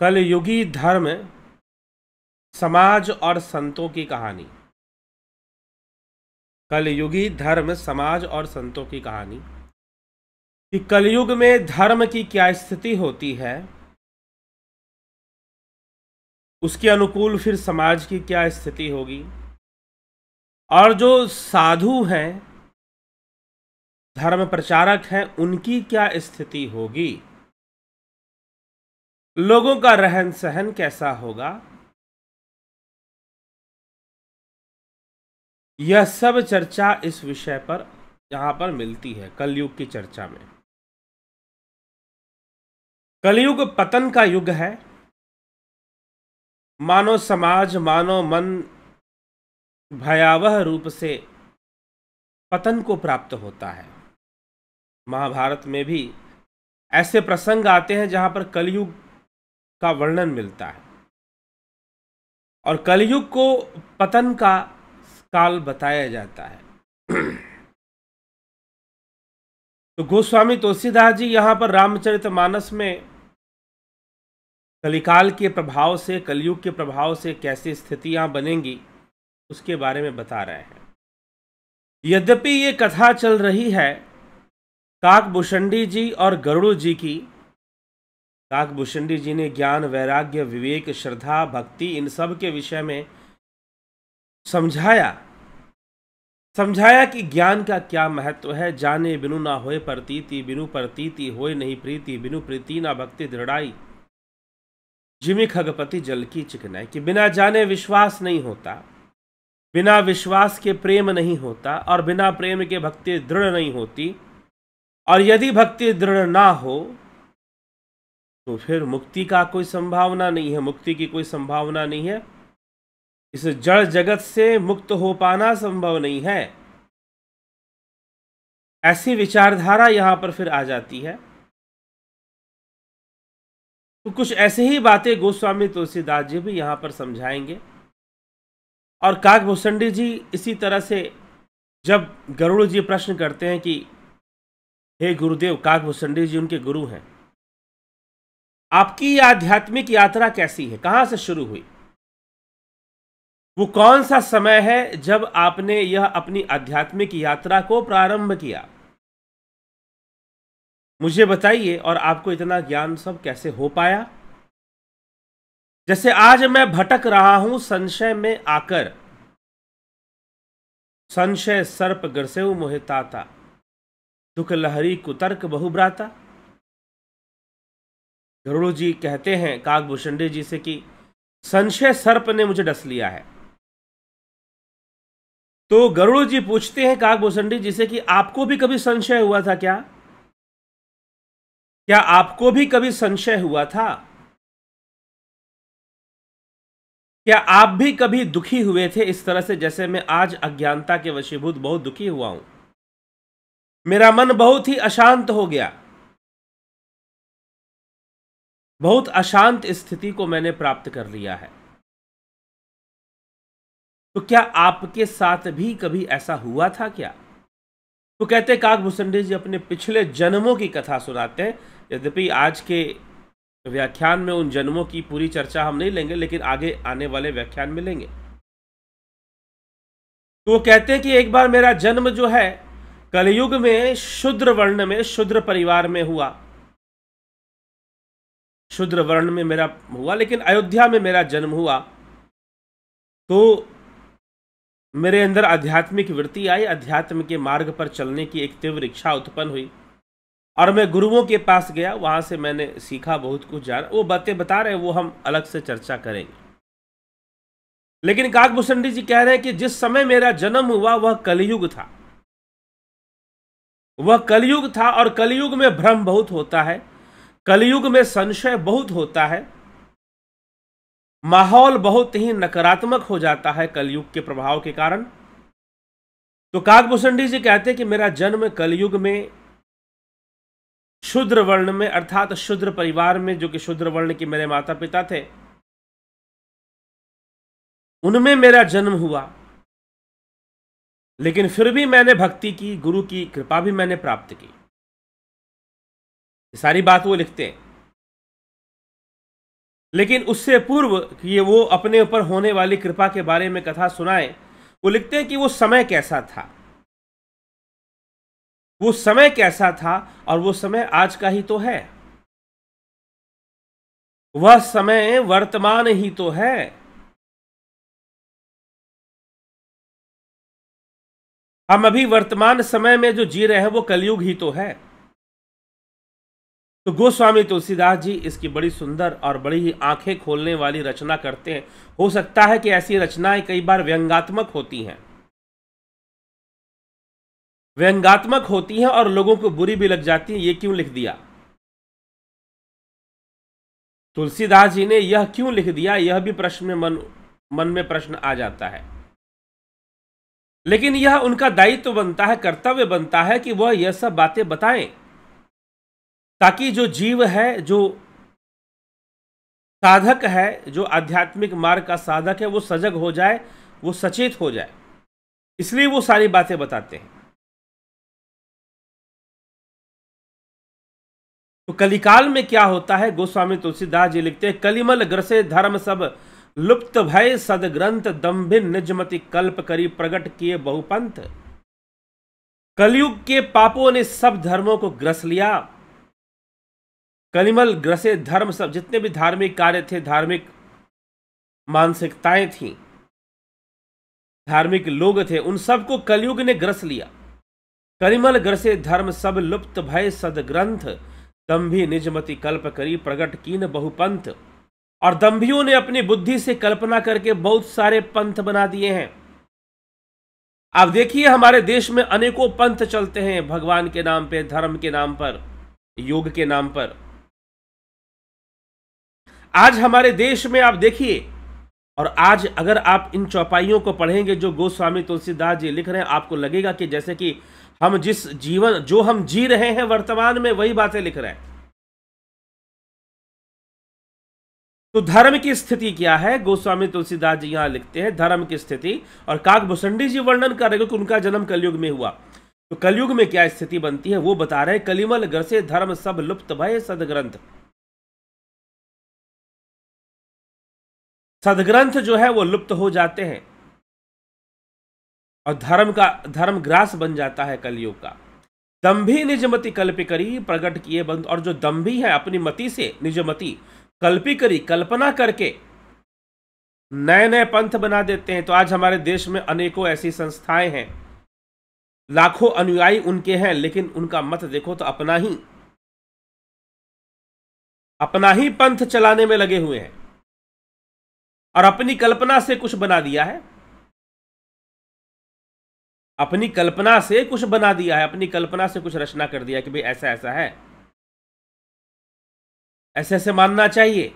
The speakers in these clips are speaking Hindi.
कलयुगी धर्म, समाज और संतों की कहानी। कलयुगी धर्म, समाज और संतों की कहानी कि कलयुग में धर्म की क्या स्थिति होती है, उसके अनुकूल फिर समाज की क्या स्थिति होगी, और जो साधु हैं, धर्म प्रचारक हैं, उनकी क्या स्थिति होगी, लोगों का रहन सहन कैसा होगा। यह सब चर्चा इस विषय पर यहां पर मिलती है कलयुग की चर्चा में। कलयुग पतन का युग है। मानव समाज, मानव मन भयावह रूप से पतन को प्राप्त होता है। महाभारत में भी ऐसे प्रसंग आते हैं जहां पर कलयुग का वर्णन मिलता है और कलयुग को पतन का काल बताया जाता है। तो गोस्वामी तुलसीदास जी यहां पर रामचरितमानस में कलिकाल के प्रभाव से, कलयुग के प्रभाव से कैसी स्थितियां बनेंगी उसके बारे में बता रहे हैं। यद्यपि ये कथा चल रही है काकभूषणी जी और गरुड़ जी की। काकभूषणी जी ने ज्ञान, वैराग्य, विवेक, श्रद्धा, भक्ति इन सब के विषय में समझाया कि ज्ञान का क्या महत्व है। जाने बिनु ना होए प्रतीति, बिनु प्रतीति होए नहीं प्रीति, बिनु प्रीति ना भक्ति दृढ़ाई, जिमि खगपति जल की चिकनाई। कि बिना जाने विश्वास नहीं होता, बिना विश्वास के प्रेम नहीं होता, और बिना प्रेम के भक्ति दृढ़ नहीं होती, और यदि भक्ति दृढ़ ना हो तो फिर मुक्ति का कोई संभावना नहीं है, मुक्ति की कोई संभावना नहीं है। इस जड़ जगत से मुक्त हो पाना संभव नहीं है। ऐसी विचारधारा यहां पर फिर आ जाती है। तो कुछ ऐसे ही बातें गोस्वामी तुलसीदास जी भी यहां पर समझाएंगे। और काकभूषणी जी इसी तरह से जब गरुड़ जी प्रश्न करते हैं कि हे गुरुदेव, काकभूषणी जी उनके गुरु हैं, आपकी आध्यात्मिक यात्रा कैसी है, कहां से शुरू हुई, वो कौन सा समय है जब आपने यह अपनी आध्यात्मिक यात्रा को प्रारंभ किया, मुझे बताइए, और आपको इतना ज्ञान सब कैसे हो पाया। जैसे आज मैं भटक रहा हूं संशय में आकर, संशय सर्प ग्रसेउ मोहि ताता, दुख लहरी कुतर्क बहुब्राता। गरुड़ जी कहते हैं काकभूषणी जी से कि संशय सर्प ने मुझे डस लिया है। तो गरुड़ जी पूछते हैं काकभूषणी जी से कि आपको भी कभी संशय हुआ था क्या? क्या आपको भी कभी संशय हुआ था? क्या आप भी कभी दुखी हुए थे इस तरह से जैसे मैं आज अज्ञानता के वशीभूत बहुत दुखी हुआ हूं? मेरा मन बहुत ही अशांत हो गया, बहुत अशांत स्थिति को मैंने प्राप्त कर लिया है। तो क्या आपके साथ भी कभी ऐसा हुआ था क्या? तो कहते काकभूषणी जी अपने पिछले जन्मों की कथा सुनाते हैं। यद्यपि आज के व्याख्यान में उन जन्मों की पूरी चर्चा हम नहीं लेंगे, लेकिन आगे आने वाले व्याख्यान में लेंगे। तो वो कहते हैं कि एक बार मेरा जन्म जो है कलयुग में शूद्र वर्ण में, शूद्र परिवार में हुआ। शूद्र वर्ण में मेरा हुआ, लेकिन अयोध्या में मेरा जन्म हुआ। तो मेरे अंदर आध्यात्मिक वृत्ति आई, अध्यात्म के मार्ग पर चलने की एक तीव्र इच्छा उत्पन्न हुई, और मैं गुरुओं के पास गया। वहां से मैंने सीखा, बहुत कुछ जाना। वो बातें बता रहे हैं, वो हम अलग से चर्चा करेंगे। लेकिन काकभूषणी जी कह रहे हैं कि जिस समय मेरा जन्म हुआ वह कलयुग था, वह कलयुग था, और कलयुग में भ्रम बहुत होता है, कलयुग में संशय बहुत होता है, माहौल बहुत ही नकारात्मक हो जाता है कलयुग के प्रभाव के कारण। तो काकभूषणी जी कहते हैं कि मेरा जन्म कलयुग में शूद्र वर्ण में, अर्थात शूद्र परिवार में, जो कि शूद्र वर्ण के मेरे माता पिता थे, उनमें मेरा जन्म हुआ। लेकिन फिर भी मैंने भक्ति की, गुरु की कृपा भी मैंने प्राप्त की। सारी बात वो लिखते हैं। लेकिन उससे पूर्व कि ये वो अपने ऊपर होने वाली कृपा के बारे में कथा सुनाए, वो लिखते हैं कि वो समय कैसा था, वो समय कैसा था, और वो समय आज का ही तो है, वह समय वर्तमान ही तो है। हम अभी वर्तमान समय में जो जी रहे हैं वो कलयुग ही तो है। तो गोस्वामी तुलसीदास जी इसकी बड़ी सुंदर और बड़ी ही आंखें खोलने वाली रचना करते हैं। हो सकता है कि ऐसी रचनाएं कई बार व्यंग्यात्मक होती हैं, व्यंग्यात्मक होती हैं और लोगों को बुरी भी लग जाती है, ये क्यों लिख दिया, तुलसीदास जी ने यह क्यों लिख दिया, यह भी प्रश्न में मन में प्रश्न आ जाता है। लेकिन यह उनका दायित्व बनता है, कर्तव्य बनता है कि वह यह सब बातें बताएं, ताकि जो जीव है, जो साधक है, जो आध्यात्मिक मार्ग का साधक है, वो सजग हो जाए, वो सचेत हो जाए, इसलिए वो सारी बातें बताते हैं। तो कलिकाल में क्या होता है, गोस्वामी तुलसीदास जी लिखते हैं, कलिमल ग्रसे धर्म सब लुप्त भय सदग्रंथ दम्भिन निजमति कल्प करी प्रगट किए बहुपंथ। कलयुग के पापों ने सब धर्मों को ग्रस लिया। कलिमल ग्रसे धर्म सब, जितने भी धार्मिक कार्य थे, धार्मिक मानसिकताएं थीं, धार्मिक लोग थे, उन सबको कलयुग ने ग्रस लिया। कलिमल ग्रसे धर्म सब लुप्त भय सदग्रंथ दम्भी निजमति कल्प करी प्रगट कीन बहुपंथ। और दम्भियों ने अपनी बुद्धि से कल्पना करके बहुत सारे पंथ बना दिए हैं। आप देखिए हमारे देश में अनेकों पंथ चलते हैं, भगवान के नाम पे, धर्म के नाम पर, योग के नाम पर। आज हमारे देश में आप देखिए, और आज अगर आप इन चौपाइयों को पढ़ेंगे जो गोस्वामी तुलसीदास जी लिख रहे हैं, आपको लगेगा कि जैसे कि हम जिस जीवन जो हम जी रहे हैं वर्तमान में, वही बातें लिख रहे हैं। तो धर्म की स्थिति क्या है, गोस्वामी तुलसीदास जी यहां लिखते हैं धर्म की स्थिति, और काकभूषणी जी वर्णन कर रहे हैं कि उनका जन्म कलयुग में हुआ। तो कलयुग में क्या स्थिति बनती है वो बता रहे हैं, कलिमल ग्रसे धर्म सब लुप्त भय सदग्रंथ। सदग्रंथ जो है वो लुप्त हो जाते हैं, और धर्म ग्रास बन जाता है कलयुग का। दंभी निजमति कल्पी करी प्रगट किए बंद, और जो दंभी है अपनी मति से, निजमति कल्पी करी, कल्पना करके नए नए पंथ बना देते हैं। तो आज हमारे देश में अनेकों ऐसी संस्थाएं हैं, लाखों अनुयायी उनके हैं, लेकिन उनका मत देखो तो अपना ही पंथ चलाने में लगे हुए हैं, और अपनी कल्पना से कुछ बना दिया है, अपनी कल्पना से कुछ बना दिया है, अपनी कल्पना से कुछ रचना कर दिया कि भाई ऐसा ऐसा है, ऐसे ऐसे मानना चाहिए।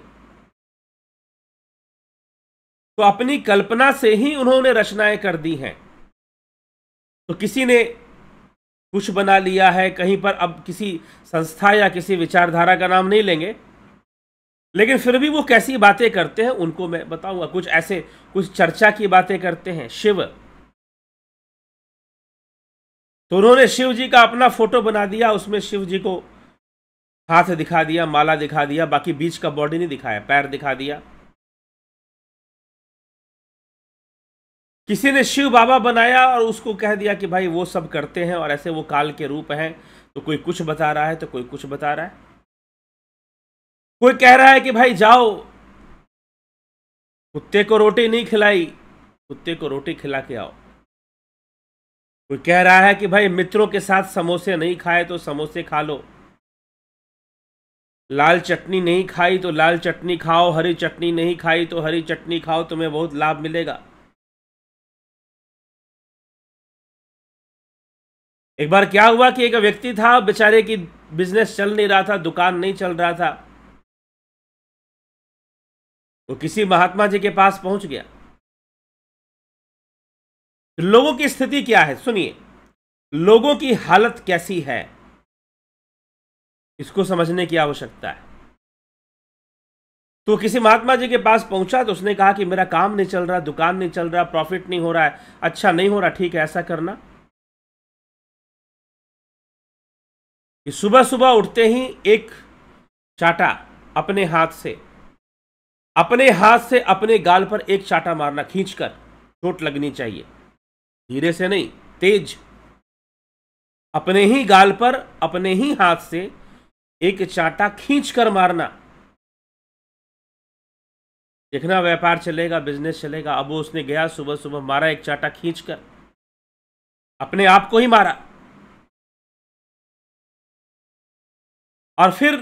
तो अपनी कल्पना से ही उन्होंने रचनाएं कर दी हैं। तो किसी ने कुछ बना लिया है कहीं पर, अब किसी संस्था या किसी विचारधारा का नाम नहीं लेंगे, लेकिन फिर भी वो कैसी बातें करते हैं उनको मैं बताऊंगा। कुछ ऐसे, कुछ चर्चा की बातें करते हैं। शिव, तो उन्होंने शिव जी का अपना फोटो बना दिया, उसमें शिव जी को हाथ दिखा दिया, माला दिखा दिया, बाकी बीच का बॉडी नहीं दिखाया, पैर दिखा दिया। किसी ने शिव बाबा बनाया और उसको कह दिया कि भाई वो सब करते हैं और ऐसे वो काल के रूप हैं। तो कोई कुछ बता रहा है तो कोई कुछ बता रहा है। कोई कह रहा है कि भाई जाओ, कुत्ते को रोटी नहीं खिलाई, कुत्ते को रोटी खिला के आओ। कोई कह रहा है कि भाई मित्रों के साथ समोसे नहीं खाए तो समोसे खा लो, लाल चटनी नहीं खाई तो लाल चटनी खाओ, हरी चटनी नहीं खाई तो हरी चटनी खाओ, तुम्हें बहुत लाभ मिलेगा। एक बार क्या हुआ कि एक व्यक्ति था, बेचारे की बिजनेस चल नहीं रहा था, दुकान नहीं चल रहा था, वो किसी महात्मा जी के पास पहुंच गया। लोगों की स्थिति क्या है सुनिए, लोगों की हालत कैसी है, इसको समझने की आवश्यकता है। तो किसी महात्मा जी के पास पहुंचा तो उसने कहा कि मेरा काम नहीं चल रहा, दुकान नहीं चल रहा, प्रॉफिट नहीं हो रहा है, अच्छा नहीं हो रहा, ठीक है ऐसा करना कि सुबह सुबह उठते ही एक चाटा अपने हाथ से अपने हाथ से अपने गाल पर एक चाटा मारना, खींचकर, चोट लगनी चाहिए, धीरे से नहीं, तेज। अपने ही गाल पर अपने ही हाथ से एक चाटा खींचकर मारना। देखना व्यापार चलेगा, बिजनेस चलेगा। अब वो उसने गया सुबह सुबह मारा एक चाटा खींचकर, अपने आप को ही मारा, और फिर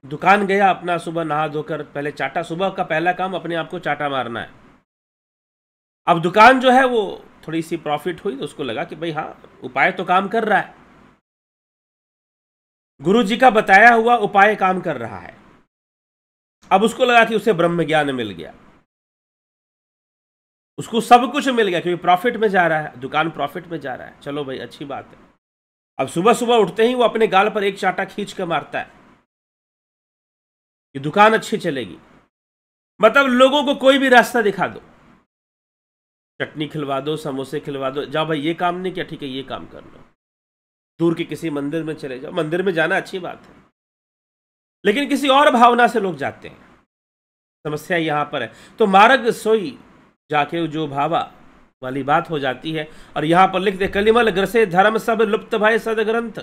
दुकान गया अपना, सुबह नहा धोकर पहले चाटा, सुबह का पहला काम अपने आप को चाटा मारना है। अब दुकान जो है वो थोड़ी सी प्रॉफिट हुई तो उसको लगा कि भाई हाँ, उपाय तो काम कर रहा है, गुरु जी का बताया हुआ उपाय काम कर रहा है। अब उसको लगा कि उसे ब्रह्म ज्ञान मिल गया, उसको सब कुछ मिल गया, क्योंकि प्रॉफिट में जा रहा है, दुकान प्रॉफिट में जा रहा है। चलो भाई, अच्छी बात है। अब सुबह सुबह उठते ही वो अपने गाल पर एक चाटा खींच कर मारता है कि दुकान अच्छी चलेगी। मतलब लोगों को कोई भी रास्ता दिखा दो, चटनी खिलवा दो, समोसे खिलवा दो, जाओ भाई ये काम नहीं किया, ठीक है ये काम कर लो। दूर के किसी मंदिर में चले जाओ, मंदिर में जाना अच्छी बात है, लेकिन किसी और भावना से लोग जाते हैं। समस्या यहां पर है। तो मार्ग सोई जाके जो भावा वाली बात हो जाती है। और यहां पर लिख दे, कलिमल ग्रसे धर्म सब लुप्त भय सदग्रंथ।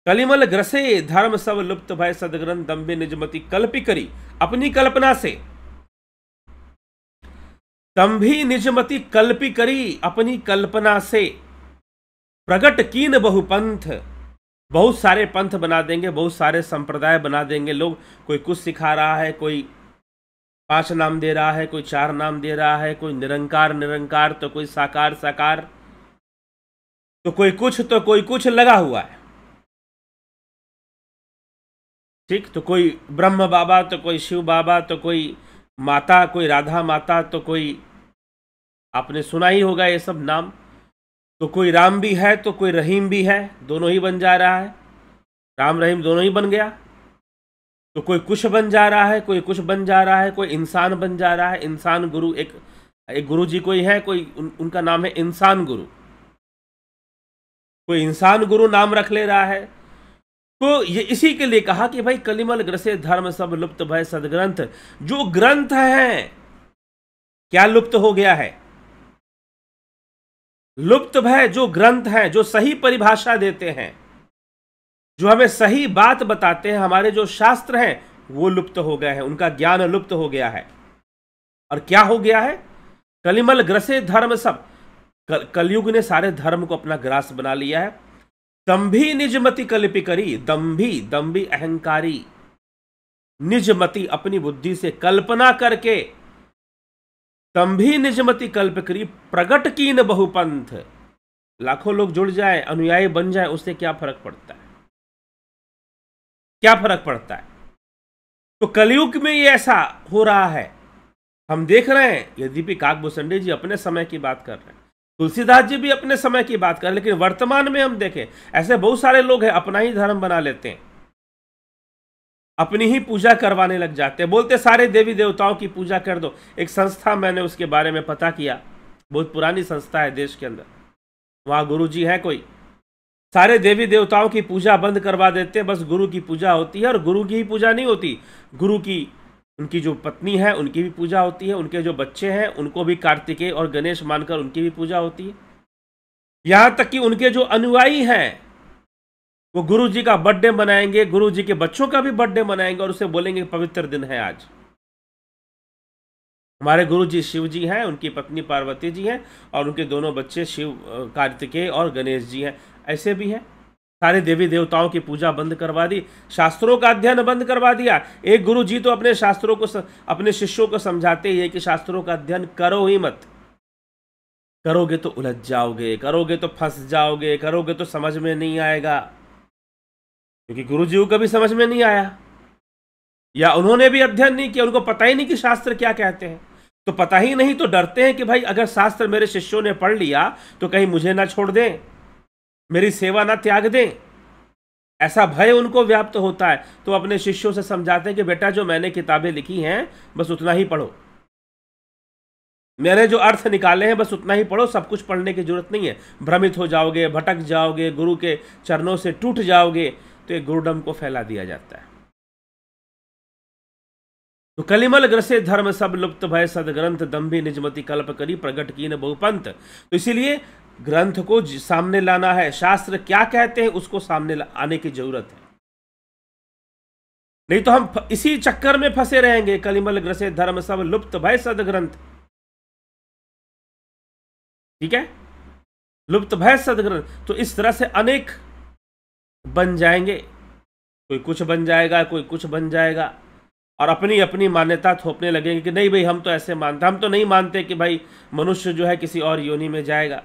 कलिमल ग्रसे धर्म सब लुप्त भय सदग्रंथ, दम्भे निजमति कल्पी करी, अपनी कल्पना से। दम्भी निजमति कल्पी करी, अपनी कल्पना से। प्रगट कीन बहुपंथ, बहुत सारे पंथ बना देंगे, बहुत सारे संप्रदाय बना देंगे लोग। कोई कुछ सिखा रहा है, कोई 5 नाम दे रहा है, कोई 4 नाम दे रहा है, कोई निरंकार निरंकार, तो कोई साकार साकार, तो कोई कुछ, तो कोई कुछ लगा हुआ है। ठीक, तो कोई ब्रह्म बाबा, तो कोई शिव बाबा, तो कोई माता, कोई राधा माता, तो कोई, आपने सुना ही होगा ये सब नाम। तो कोई राम भी है तो कोई रहीम भी है, दोनों ही बन जा रहा है, राम रहीम दोनों ही बन गया। तो कोई कुछ बन जा रहा है, कोई कुछ बन जा रहा है, कोई इंसान बन जा रहा है। इंसान गुरु, एक गुरु जी कोई है, कोई उनका नाम है इंसान गुरु, कोई इंसान गुरु नाम रख ले रहा है। तो ये इसी के लिए कहा कि भाई कलिमल ग्रसे धर्म सब लुप्त भय सदग्रंथ। जो ग्रंथ है, क्या लुप्त हो गया है? लुप्त भय जो ग्रंथ हैं, जो सही परिभाषा देते हैं, जो हमें सही बात बताते हैं, हमारे जो शास्त्र हैं, वो लुप्त हो गए हैं, उनका ज्ञान लुप्त हो गया है। और क्या हो गया है? कलिमल ग्रसे धर्म सब, कलयुग ने सारे धर्म को अपना ग्रास बना लिया है। दंभी निजमति कल्पी करी, दंभी, दंभी अहंकारी, निजमति अपनी बुद्धि से कल्पना करके, दंभी निजमति कल्प करी, प्रगट कीन बहुपंथ। लाखों लोग जुड़ जाए, अनुयायी बन जाए, उससे क्या फर्क पड़ता है? क्या फर्क पड़ता है? तो कलयुग में ये ऐसा हो रहा है, हम देख रहे हैं। यद्यपि काकभूषण जी अपने समय की बात कर रहे हैं, तुलसीदास जी भी अपने समय की बात कर रहे हैं, लेकिन वर्तमान में हम देखें, ऐसे बहुत सारे लोग हैं, अपना ही धर्म बना लेते हैं, अपनी ही पूजा करवाने लग जाते हैं, बोलते सारे देवी देवताओं की पूजा कर दो। एक संस्था, मैंने उसके बारे में पता किया, बहुत पुरानी संस्था है देश के अंदर, वहां गुरु जी है कोई, सारे देवी देवताओं की पूजा बंद करवा देते हैं, बस गुरु की पूजा होती है। और गुरु की ही पूजा नहीं होती, गुरु की, उनकी जो पत्नी है उनकी भी पूजा होती है, उनके जो बच्चे हैं उनको भी कार्तिकेय और गणेश मानकर उनकी भी पूजा होती है। यहां तक कि उनके जो अनुयायी हैं वो गुरु जी का बर्थडे मनाएंगे, गुरु जी के बच्चों का भी बर्थडे मनाएंगे और उसे बोलेंगे पवित्र दिन है आज। हमारे गुरु जी शिव जी हैं, उनकी पत्नी पार्वती जी हैं, और उनके दोनों बच्चे शिव, कार्तिकेय और गणेश जी हैं। ऐसे भी हैं। सारे देवी देवताओं की पूजा बंद करवा दी, शास्त्रों का अध्ययन बंद करवा दिया। एक गुरु जी तो अपने शास्त्रों को, अपने शिष्यों को समझाते ही है कि शास्त्रों का अध्ययन करो ही मत, करोगे तो उलझ जाओगे, करोगे तो फंस जाओगे, करोगे तो समझ में नहीं आएगा। क्योंकि गुरु जी को कभी समझ में नहीं आया, या उन्होंने भी अध्ययन नहीं किया, उनको पता ही नहीं कि शास्त्र क्या कहते हैं। तो पता ही नहीं तो डरते हैं कि भाई अगर शास्त्र मेरे शिष्यों ने पढ़ लिया तो कहीं मुझे ना छोड़ दें, मेरी सेवा ना त्याग दें, ऐसा भय उनको व्याप्त होता है। तो अपने शिष्यों से समझाते हैं कि बेटा जो मैंने किताबें लिखी हैं बस उतना ही पढ़ो, मैंने जो अर्थ निकाले हैं बस उतना ही पढ़ो, सब कुछ पढ़ने की जरूरत नहीं है, भ्रमित हो जाओगे, भटक जाओगे, गुरु के चरणों से टूट जाओगे। तो एक गुरुडम को फैला दिया जाता है। तो कलिमल ग्रसे धर्म सब लुप्त भय सदग्रंथ दम्भी निजमति कल्प करी प्रगट कीन बहुपंथ। तो इसीलिए ग्रंथ को सामने लाना है, शास्त्र क्या कहते हैं उसको सामने आने की जरूरत है, नहीं तो हम इसी चक्कर में फंसे रहेंगे। कलिमल ग्रसे धर्म सब लुप्त भय सदग्रंथ, ठीक है, लुप्त भय सदग्रंथ। तो इस तरह से अनेक बन जाएंगे, कोई कुछ बन जाएगा, कोई कुछ बन जाएगा, और अपनी अपनी मान्यता थोपने लगेंगे कि नहीं भाई हम तो ऐसे मानते, हम तो नहीं मानते कि भाई मनुष्य जो है किसी और योनि में जाएगा।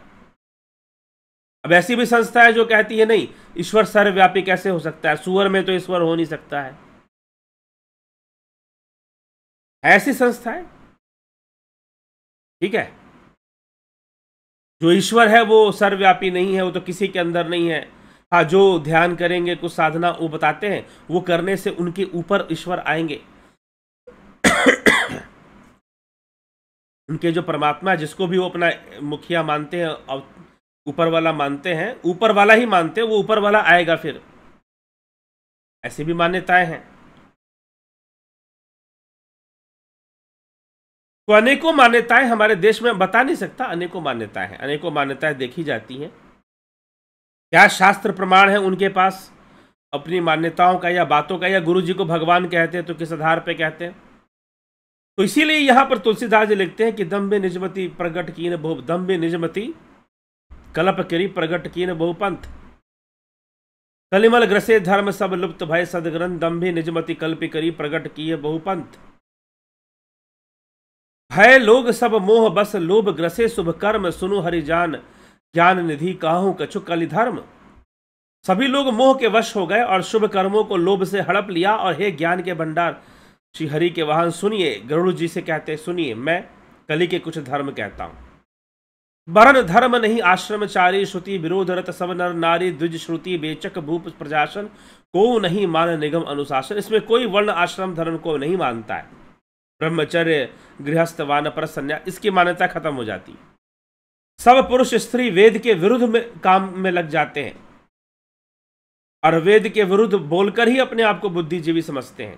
अब ऐसी भी संस्था है जो कहती है नहीं, ईश्वर सर्वव्यापी कैसे हो सकता है, सुअर में तो ईश्वर हो नहीं सकता है। ऐसी संस्था है, ठीक है, जो ईश्वर है वो सर्वव्यापी नहीं है, वो तो किसी के अंदर नहीं है। हाँ, जो ध्यान करेंगे, कुछ साधना वो बताते हैं, वो करने से उनके ऊपर ईश्वर आएंगे। उनके जो परमात्मा है, जिसको भी वो अपना मुखिया मानते हैं और ऊपर वाला मानते हैं, ऊपर वाला ही मानते हैं, वो ऊपर वाला आएगा फिर। ऐसी भी मान्यताएं हैं। तो अनेकों मान्यताएं हमारे देश में, बता नहीं सकता, अनेकों मान्यताएं हैं, अनेकों मान्यताएं देखी जाती हैं। क्या शास्त्र प्रमाण है उनके पास अपनी मान्यताओं का या बातों का, या गुरु जी को भगवान कहते हैं तो किस आधार पे कहते हैं? तो इसीलिए यहां पर तुलसीदास जी लिखते हैं कि दम्भे निजमति प्रगट कीन बहु, दम्भे निजमति कलप करी प्रगट कीन बहुपंथ। कलिमल ग्रसे धर्म सब लुप्त भय सदग्रंथ दम्भे निजमति कल्प करी प्रगट किए बहुपंथ। भय लोग सब मोह बस लोभ ग्रसे शुभ कर्म सुनु हरि जान ज्ञान निधि काहू कछु कलि धर्म। सभी लोग मोह के वश हो गए और शुभ कर्मों को लोभ से हड़प लिया, और हे ज्ञान के भंडार श्री हरि के वाहन सुनिए। गरुड़ जी से कहते सुनिए, मैं कलि के कुछ धर्म कहता हूं। वर्ण धर्म नहीं आश्रमचारी श्रुति विरोधरत सब नर नारी द्विज श्रुति बेचक भूप प्रजासन को नहीं मान निगम अनुशासन। इसमें कोई वर्ण आश्रम धर्म को नहीं मानता है, ब्रह्मचर्य गृहस्थ वानप्रस्थ संन्यास, इसकी मान्यता खत्म हो जाती। सब पुरुष स्त्री वेद के विरुद्ध में काम में लग जाते हैं, और वेद के विरुद्ध बोलकर ही अपने आप को बुद्धिजीवी समझते हैं।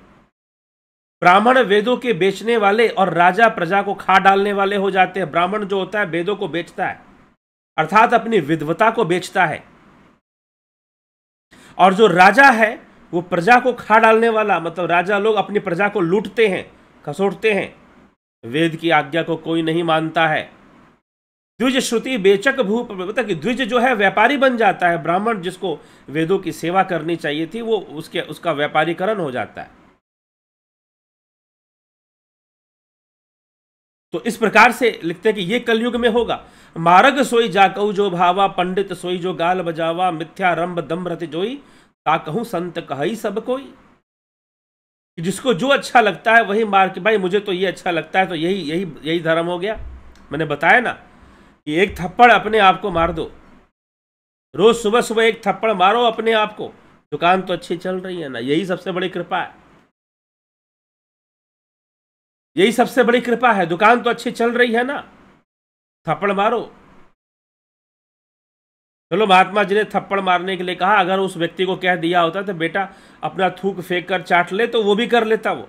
ब्राह्मण वेदों के बेचने वाले और राजा प्रजा को खा डालने वाले हो जाते हैं। ब्राह्मण जो होता है वेदों को बेचता है, अर्थात अपनी विद्वता को बेचता है, और जो राजा है वो प्रजा को खा डालने वाला, मतलब राजा लोग अपनी प्रजा को लूटते हैं, खसोटते हैं। वेद की आज्ञा को कोई नहीं मानता है। द्विज श्रुति बेचक भूप, मतलब कि द्विज जो है व्यापारी बन जाता है। ब्राह्मण जिसको वेदों की सेवा करनी चाहिए थी वो उसका व्यापारीकरण हो जाता है। तो इस प्रकार से लिखते हैं कि ये कलयुग में होगा। मार्ग सोई जाकऊ जो भावा पंडित सोई जो गाल बजावा मिथ्या रंभ दम्भ रति जोई ताकहूं संत कहई सब कोई। जिसको जो अच्छा लगता है वही मार के, भाई मुझे तो ये अच्छा लगता है तो यही धर्म हो गया। मैंने बताया ना कि एक थप्पड़ अपने आप को मार दो, रोज सुबह सुबह एक थप्पड़ मारो अपने आप को, दुकान तो अच्छी चल रही है ना, यही सबसे बड़ी कृपा है। यही सबसे बड़ी कृपा है, दुकान तो अच्छी चल रही है ना, थप्पड़ मारो। चलो महात्मा जी ने थप्पड़ मारने के लिए कहा, अगर उस व्यक्ति को कह दिया होता तो बेटा अपना थूक फेंक कर चाट ले, तो वो भी कर लेता वो।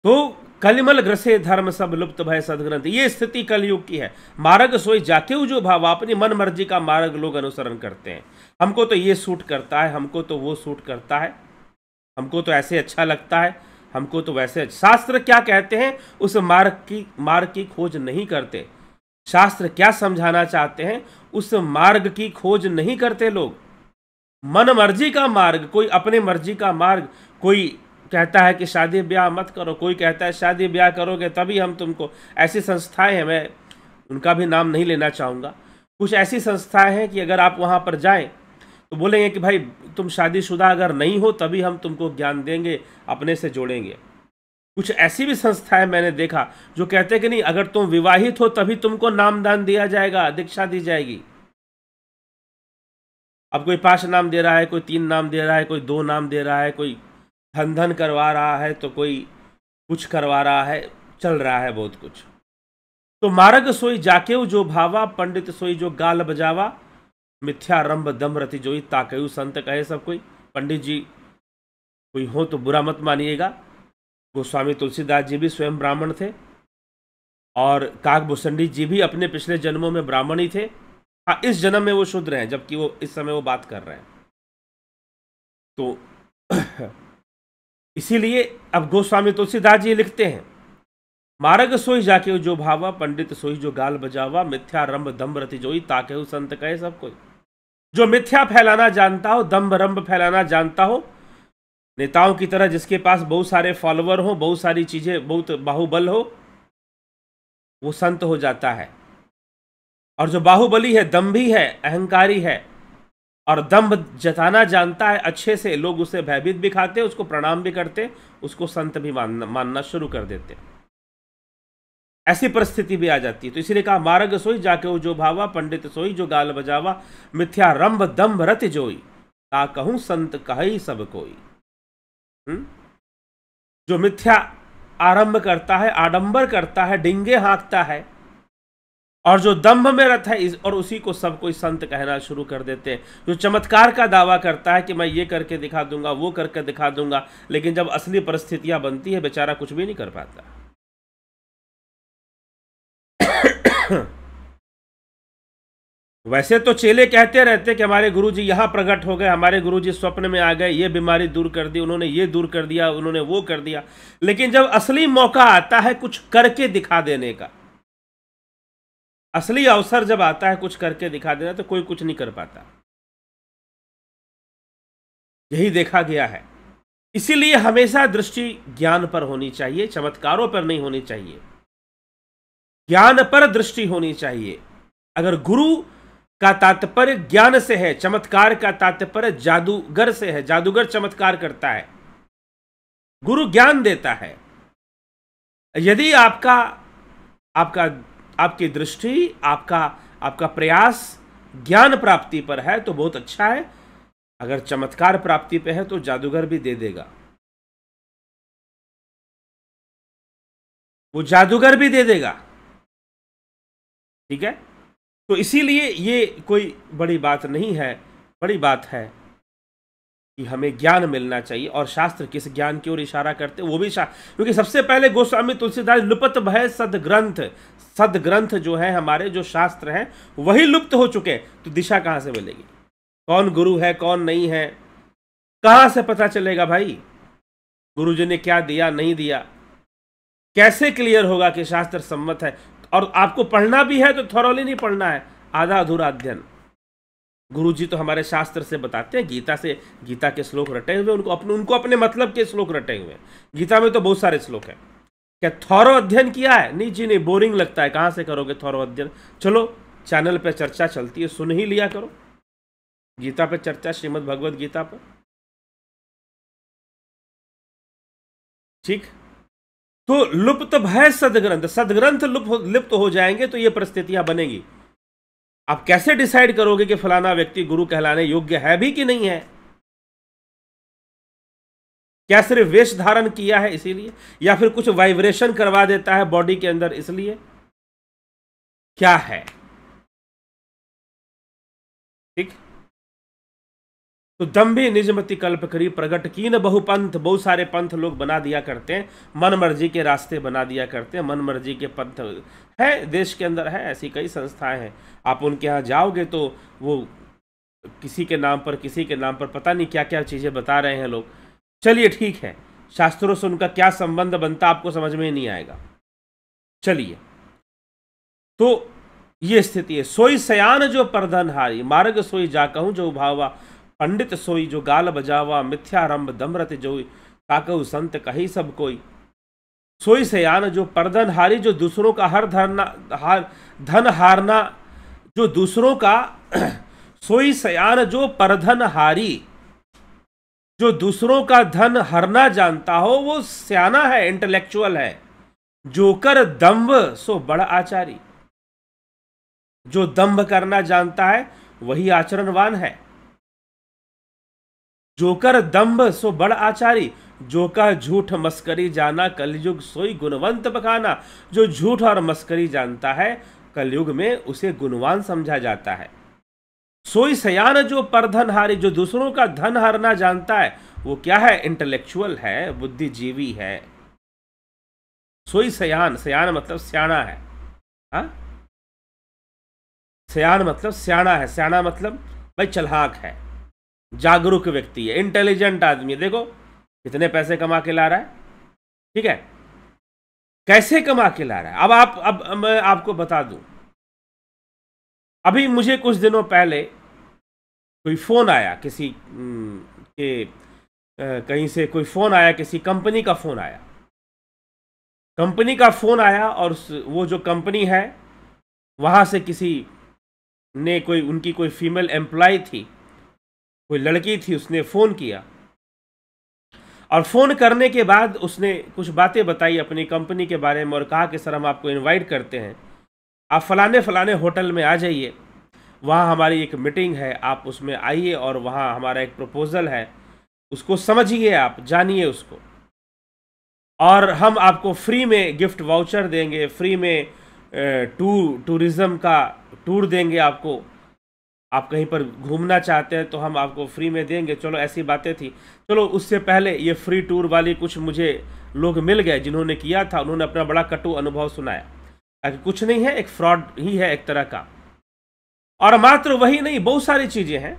तो कलिमल ग्रसे धर्म सब लुप्त भय सदग्रंथ, ये स्थिति कलयुग की है। मार्ग सोई जाके जो भाव, अपनी मन मर्जी का मार्ग लोग अनुसरण करते हैं। हमको तो ये सूट करता है, हमको तो वो सूट करता है, हमको तो ऐसे अच्छा लगता है, हमको तो वैसे। शास्त्र क्या कहते हैं उस मार्ग की खोज नहीं करते। शास्त्र क्या समझाना चाहते हैं उस मार्ग की खोज नहीं करते लोग। मन मर्जी का मार्ग, कोई अपने मर्जी का मार्ग, कोई कहता है कि शादी ब्याह मत करो, कोई कहता है शादी ब्याह करोगे तभी हम तुमको। ऐसी संस्थाएं हैं, मैं उनका भी नाम नहीं लेना चाहूँगा। कुछ ऐसी संस्थाएं हैं कि अगर आप वहाँ पर जाएं तो बोलेंगे कि भाई तुम शादीशुदा अगर नहीं हो तभी हम तुमको ज्ञान देंगे, अपने से जोड़ेंगे। कुछ ऐसी भी संस्थाएं मैंने देखा जो कहते हैं कि नहीं, अगर तुम विवाहित हो तभी तुमको नामदान दिया जाएगा, दीक्षा दी जाएगी। अब कोई 5 नाम दे रहा है, कोई 3 नाम दे रहा है, कोई 2 नाम दे रहा है, कोई धन करवा रहा है, तो कोई कुछ करवा रहा है, चल रहा है बहुत कुछ। तो मार्ग सोई जाके जो भावा पंडित सोई जो गाल बजावा मिथ्या रंभ दम रति जोई ताकयु संत कहे सब कोई। पंडित जी कोई हो तो बुरा मत मानिएगा, गोस्वामी तुलसीदास जी भी स्वयं ब्राह्मण थे और काकभूषणी जी भी अपने पिछले जन्मों में ब्राह्मण ही थे। हाँ, इस जन्म में वो शूद्र हैं, जबकि वो इस समय वो बात कर रहे हैं। तो इसीलिए अब गोस्वामी तुलसीदास जी लिखते हैं, मार्ग सोई जाके जो भावा, पंडित सोई जो गाल बजावा, मिथ्या रंभ दम्भ रति जोई, ताके संत कहे सब कोई। जो मिथ्या फैलाना जानता हो, दम्भ रंभ फैलाना जानता हो, नेताओं की तरह जिसके पास बहुत सारे फॉलोअर हो, बहुत सारी चीजें, बहुत बाहुबल हो, वो संत हो जाता है। और जो बाहुबली है, दम्भी है, अहंकारी है और दम्भ जताना जानता है अच्छे से, लोग उसे भयभीत भी खाते, उसको प्रणाम भी करते, उसको संत भी मानना शुरू कर देते। ऐसी परिस्थिति भी आ जाती है। तो इसीलिए कहा, मार्ग सोई जाके वो जो भावा, पंडित सोई जो गाल बजावा, मिथ्या रंभ दम्भ रति जोई, ता कहूं संत कहे सब कोई। जो मिथ्या आरंभ करता है, आडंबर करता है, डिंगे हाँकता है, और जो दंभ में रत है और उसी को सब कोई संत कहना शुरू कर देते हैं। जो चमत्कार का दावा करता है कि मैं ये करके दिखा दूंगा, वो करके दिखा दूंगा, लेकिन जब असली परिस्थितियां बनती है बेचारा कुछ भी नहीं कर पाता। वैसे तो चेले कहते रहते कि हमारे गुरुजी यहां प्रकट हो गए, हमारे गुरुजी स्वप्न में आ गए, ये बीमारी दूर कर दी उन्होंने, ये दूर कर दिया उन्होंने, वो कर दिया। लेकिन जब असली मौका आता है कुछ करके दिखा देने का, असली अवसर जब आता है कुछ करके दिखा देना, तो कोई कुछ नहीं कर पाता। यही देखा गया है। इसीलिए हमेशा दृष्टि ज्ञान पर होनी चाहिए, चमत्कारों पर नहीं होनी चाहिए। ज्ञान पर दृष्टि होनी चाहिए। अगर गुरु का तात्पर्य ज्ञान से है, चमत्कार का तात्पर्य जादूगर से है, जादूगर चमत्कार करता है, गुरु ज्ञान देता है। यदि आपकी दृष्टि, आपका प्रयास ज्ञान प्राप्ति पर है तो बहुत अच्छा है। अगर चमत्कार प्राप्ति पे है तो जादूगर भी दे देगा, वो जादूगर भी दे देगा। ठीक है, तो इसीलिए ये कोई बड़ी बात नहीं है। बड़ी बात है कि हमें ज्ञान मिलना चाहिए। और शास्त्र किस ज्ञान की ओर इशारा करते, वो भी क्योंकि सबसे पहले गोस्वामी तुलसीदास लुप्त भय सदग्रंथ, सदग्रंथ जो है हमारे, जो शास्त्र हैं वही लुप्त हो चुके हैं। तो दिशा कहां से मिलेगी? कौन गुरु है कौन नहीं है, कहां से पता चलेगा भाई? गुरुजी ने क्या दिया नहीं दिया, कैसे क्लियर होगा कि शास्त्र सम्मत है? और आपको पढ़ना भी है तो थॉरोली नहीं पढ़ना है, आधा अधूरा अध्ययन। गुरुजी तो हमारे शास्त्र से बताते हैं, गीता से, गीता के श्लोक रटे हुए, उनको अपने मतलब के श्लोक रटे हुए। गीता में तो बहुत सारे श्लोक हैं। क्या थॉरो अध्ययन किया है? नहीं जी नहीं, बोरिंग लगता है, कहां से करोगे थॉरो अध्ययन? चलो चैनल पे चर्चा चलती है, सुन ही लिया करो गीता पे चर्चा, श्रीमद् भगवद गीता पर। ठीक, तो लुप्त भय सदग्रंथ, सदग्रंथ लुप्त हो जाएंगे तो ये परिस्थितियां बनेगी। आप कैसे डिसाइड करोगे कि फलाना व्यक्ति गुरु कहलाने योग्य है भी कि नहीं है? क्या सिर्फ वेश धारण किया है इसीलिए, या फिर कुछ वाइब्रेशन करवा देता है बॉडी के अंदर इसलिए? क्या है? ठीक, तो दम्भी निजमति कल्प करी, प्रगट कीन बहुपंथ, बहुत सारे पंथ लोग बना दिया करते हैं, मन मर्जी के रास्ते बना दिया करते हैं, मन मर्जी के पंथ है देश के अंदर, है ऐसी कई संस्थाएं हैं। आप उनके यहाँ जाओगे तो वो किसी के नाम पर पता नहीं क्या क्या चीज़ें बता रहे हैं लोग। चलिए ठीक है, शास्त्रों से उनका क्या संबंध बनता आपको समझ में नहीं आएगा। चलिए, तो ये स्थिति है। सोई सयान जो परधन हारी, मार्ग सोई जा कहूं जो भावा, पंडित सोई जो गाल बजावा, मिथ्यारंभ दम्रत जोई, ताकहु संत कही सब कोई। सोई सयान जो परधन हारी, जो दूसरों का धन हारना, जो दूसरों का सोई सयान जो परधन हारी, जो दूसरों का धन हरना जानता हो वो सयाना है, इंटेलेक्चुअल है। जोकर दंभ सो बड़ आचारी, जो दंभ करना जानता है वही आचरणवान है। जोकर दंभ सो बड़ आचारी, जो का झूठ मस्करी जाना, कलयुग सोई गुणवंत बखाना। जो झूठ और मस्करी जानता है कलयुग में उसे गुणवान समझा जाता है। सोई सयान जो परधन हारी, जो दूसरों का धन हारना जानता है वो क्या है? इंटेलेक्चुअल है, बुद्धिजीवी है। सोई सयान, सयान मतलब सियाना है। हाँ, सयान मतलब सियाना है। सियाना मतलब भाई चलाक है, जागरूक व्यक्ति है, इंटेलिजेंट आदमी है। देखो कितने पैसे कमा के ला रहा है, ठीक है, कैसे कमा के ला रहा है। अब मैं आपको बता दूं, अभी मुझे कुछ दिनों पहले कोई फोन आया किसी के कहीं से कोई फोन आया, किसी कंपनी का फोन आया। कंपनी का फोन आया और वो जो कंपनी है वहां से किसी ने, कोई उनकी कोई फीमेल एम्प्लॉय थी, कोई लड़की थी, उसने फ़ोन किया और फ़ोन करने के बाद उसने कुछ बातें बताई अपनी कंपनी के बारे में और कहा कि सर हम आपको इनवाइट करते हैं, आप फलाने फलाने होटल में आ जाइए, वहाँ हमारी एक मीटिंग है, आप उसमें आइए और वहाँ हमारा एक प्रपोज़ल है, उसको समझिए, आप जानिए उसको, और हम आपको फ्री में गिफ्ट वाउचर देंगे, फ्री में टूरिज़्म का टूर देंगे आपको, आप कहीं पर घूमना चाहते हैं तो हम आपको फ्री में देंगे। चलो ऐसी बातें थी। चलो उससे पहले ये फ्री टूर वाली कुछ मुझे लोग मिल गए जिन्होंने किया था, उन्होंने अपना बड़ा कटु अनुभव सुनाया ताकि कुछ नहीं है, एक फ्रॉड ही है एक तरह का। और मात्र वही नहीं, बहुत सारी चीज़ें हैं,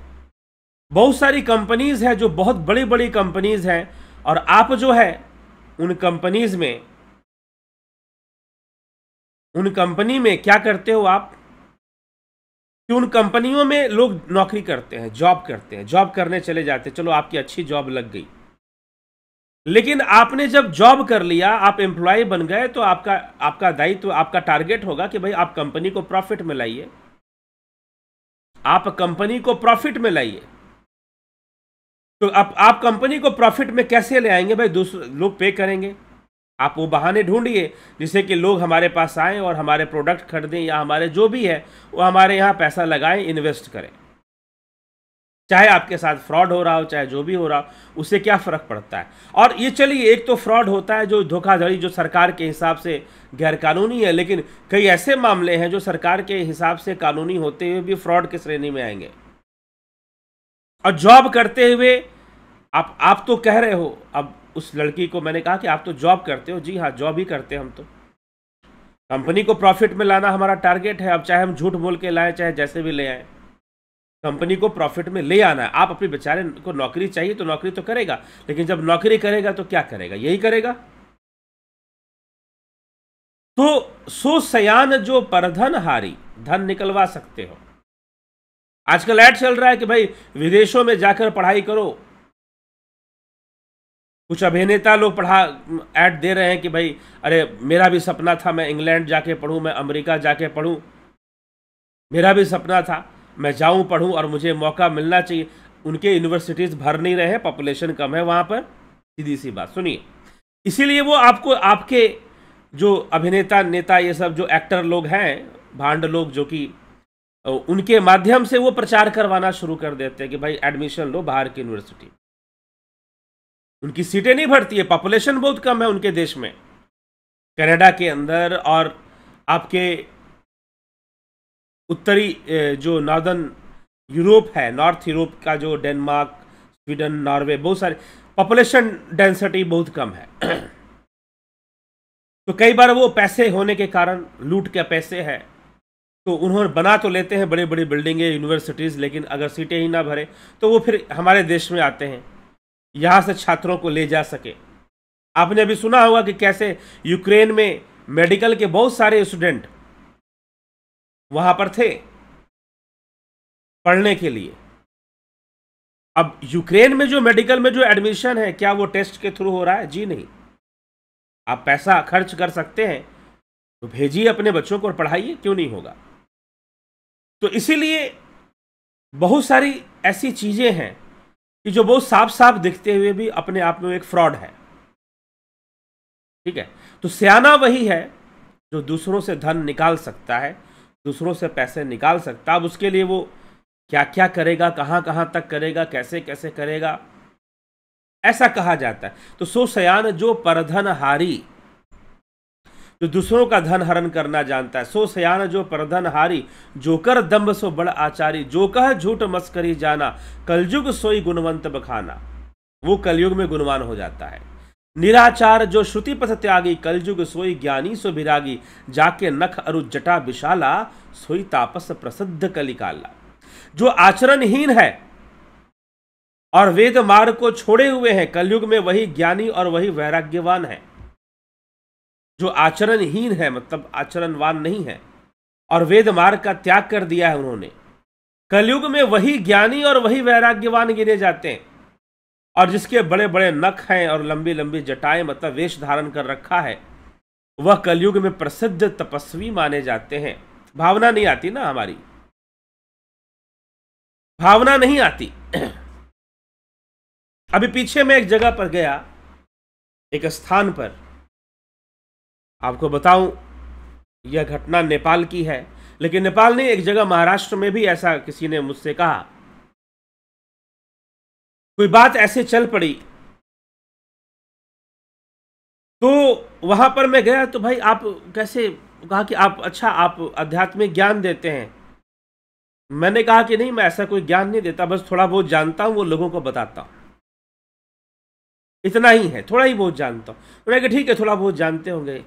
बहुत सारी कंपनीज हैं जो बहुत बड़ी बड़ी कंपनीज हैं, और आप जो है उन कंपनीज में, उन कंपनी में क्या करते हो आप कि उन कंपनियों में लोग नौकरी करते हैं, जॉब करते हैं, जॉब करने चले जाते हैं, चलो आपकी अच्छी जॉब लग गई, लेकिन आपने जब जॉब कर लिया, आप एम्प्लॉय बन गए, तो आपका दायित्व, आपका टारगेट होगा कि भाई आप कंपनी को प्रॉफिट में लाइए, आप कंपनी को प्रॉफिट में लाइए। तो आप कंपनी को प्रॉफिट में कैसे ले आएंगे भाई? दूसरे लोग पे करेंगे, आप वो बहाने ढूंढिए जिससे कि लोग हमारे पास आएँ और हमारे प्रोडक्ट खरीदें, या हमारे जो भी है वो हमारे यहाँ पैसा लगाएं, इन्वेस्ट करें। चाहे आपके साथ फ्रॉड हो रहा हो, चाहे जो भी हो रहा हो, उससे क्या फ़र्क पड़ता है। और ये चलिए, एक तो फ्रॉड होता है जो धोखाधड़ी, जो सरकार के हिसाब से गैरकानूनी है, लेकिन कई ऐसे मामले हैं जो सरकार के हिसाब से कानूनी होते हुए भी फ्रॉड की श्रेणी में आएंगे। और जॉब करते हुए आप तो कह रहे हो, अब उस लड़की को मैंने कहा कि आप तो जॉब करते हो। जी हाँ, जॉब ही करते हैं हम तो, कंपनी को प्रॉफिट में लाना हमारा टारगेट है। अब चाहे हम झूठ बोल के लाएं, चाहे जैसे भी ले आए, कंपनी को प्रॉफिट में ले आना है। आप अपने बेचारे को नौकरी चाहिए तो नौकरी तो करेगा, लेकिन जब नौकरी करेगा तो क्या करेगा? यही करेगा। तो सो सयान जो परधन हारी, धन निकलवा सकते हो। आजकल ऐड चल रहा है कि भाई विदेशों में जाकर पढ़ाई करो, कुछ अभिनेता लोग ऐड दे रहे हैं कि भाई अरे मेरा भी सपना था मैं इंग्लैंड जाके पढूं, मैं अमेरिका जाके पढूं, मेरा भी सपना था मैं जाऊं पढूं और मुझे मौका मिलना चाहिए। उनके यूनिवर्सिटीज़ भर नहीं रहे हैं, पॉपुलेशन कम है वहाँ पर, सीधी सी बात सुनिए। इसीलिए वो आपको, आपके जो अभिनेता नेता, ये सब जो एक्टर लोग हैं, भांड लोग, जो कि उनके माध्यम से वो प्रचार करवाना शुरू कर देते हैं कि भाई एडमिशन लो बाहर की यूनिवर्सिटी। उनकी सीटें नहीं भरती है, पॉपुलेशन बहुत कम है उनके देश में, कनाडा के अंदर, और आपके उत्तरी जो नॉर्दर्न यूरोप है, नॉर्थ यूरोप का जो डेनमार्क, स्वीडन, नॉर्वे, बहुत सारे पॉपुलेशन डेंसिटी बहुत कम है। तो कई बार वो पैसे होने के कारण, लूट के पैसे है, तो उन्होंने बना तो लेते हैं बड़ी बड़ी बिल्डिंगें, यूनिवर्सिटीज़, लेकिन अगर सीटें ही ना भरे तो वो फिर हमारे देश में आते हैं, यहाँ से छात्रों को ले जा सके। आपने अभी सुना होगा कि कैसे यूक्रेन में मेडिकल के बहुत सारे स्टूडेंट वहाँ पर थे पढ़ने के लिए। अब यूक्रेन में जो मेडिकल में जो एडमिशन है, क्या वो टेस्ट के थ्रू हो रहा है? जी नहीं। आप पैसा खर्च कर सकते हैं तो भेजिए अपने बच्चों को और पढ़ाइए, क्यों नहीं होगा। तो इसीलिए बहुत सारी ऐसी चीज़ें हैं कि जो बहुत साफ साफ दिखते हुए भी अपने आप में एक फ्रॉड है, ठीक है। तो सियाना वही है जो दूसरों से धन निकाल सकता है, दूसरों से पैसे निकाल सकता है। अब उसके लिए वो क्या क्या करेगा, कहाँ कहाँ तक करेगा, कैसे कैसे करेगा, ऐसा कहा जाता है। तो सो सयान जो परधन हारी, जो दूसरों का धन हरण करना जानता है। सो सयान जो परधन हारी, जो कर दम्भ सो बड़ आचारी, जो कह झूठ मस्करी जाना, कलयुग सोई गुणवंत बखाना। वो कलयुग में गुणवान हो जाता है। निराचार जो श्रुति पथ त्यागी, कलयुग सोई ज्ञानी सो विरागी, जाके नख अरु जटा विशाला, सोई तापस प्रसिद्ध कलिकाला। जो आचरणहीन है और वेद मार्ग को छोड़े हुए हैं, कलयुग में वही ज्ञानी और वही वैराग्यवान है। जो आचरणहीन है मतलब आचरणवान नहीं है और वेद मार्ग का त्याग कर दिया है उन्होंने, कलयुग में वही ज्ञानी और वही वैराग्यवान गिने जाते हैं। और जिसके बड़े बड़े नख हैं और लंबी लंबी जटाएं मतलब वेश धारण कर रखा है, वह कलयुग में प्रसिद्ध तपस्वी माने जाते हैं। भावना नहीं आती ना, हमारी भावना नहीं आती। अभी पीछे मैं एक जगह पर गया, एक स्थान पर, आपको बताऊं यह घटना नेपाल की है, लेकिन नेपाल नहीं, एक जगह महाराष्ट्र में भी ऐसा किसी ने मुझसे कहा। कोई बात ऐसे चल पड़ी तो वहां पर मैं गया, तो भाई आप कैसे, कहा कि आप अच्छा आप आध्यात्मिक ज्ञान देते हैं। मैंने कहा कि नहीं, मैं ऐसा कोई ज्ञान नहीं देता, बस थोड़ा बहुत जानता हूं, वो लोगों को बताता हूं, इतना ही है, थोड़ा ही बहुत जानता हूं। उन्होंने कहा ठीक है, थोड़ा बहुत जानते होंगे।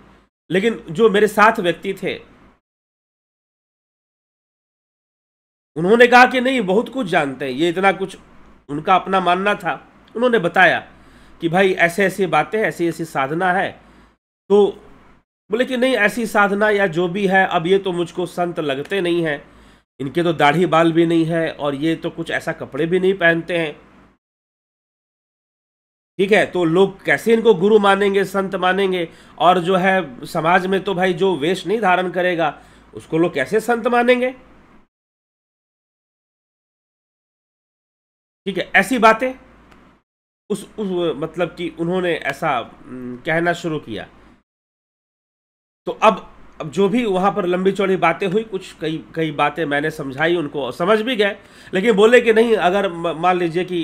लेकिन जो मेरे साथ व्यक्ति थे उन्होंने कहा कि नहीं, बहुत कुछ जानते हैं, ये इतना कुछ उनका अपना मानना था। उन्होंने बताया कि भाई ऐसे ऐसी बातें, ऐसी ऐसी साधना है। तो बोले कि नहीं, ऐसी साधना या जो भी है, अब ये तो मुझको संत लगते नहीं हैं, इनके तो दाढ़ी बाल भी नहीं है और ये तो कुछ ऐसा कपड़े भी नहीं पहनते हैं। ठीक है, तो लोग कैसे इनको गुरु मानेंगे, संत मानेंगे? और जो है समाज में तो भाई जो वेश नहीं धारण करेगा उसको लोग कैसे संत मानेंगे? ठीक है, ऐसी बातें उस मतलब कि उन्होंने ऐसा कहना शुरू किया। तो अब जो भी वहां पर लंबी चौड़ी बातें हुई, कुछ कई बातें मैंने समझाई उनको, समझ भी गए, लेकिन बोले कि नहीं, अगर मान लीजिए कि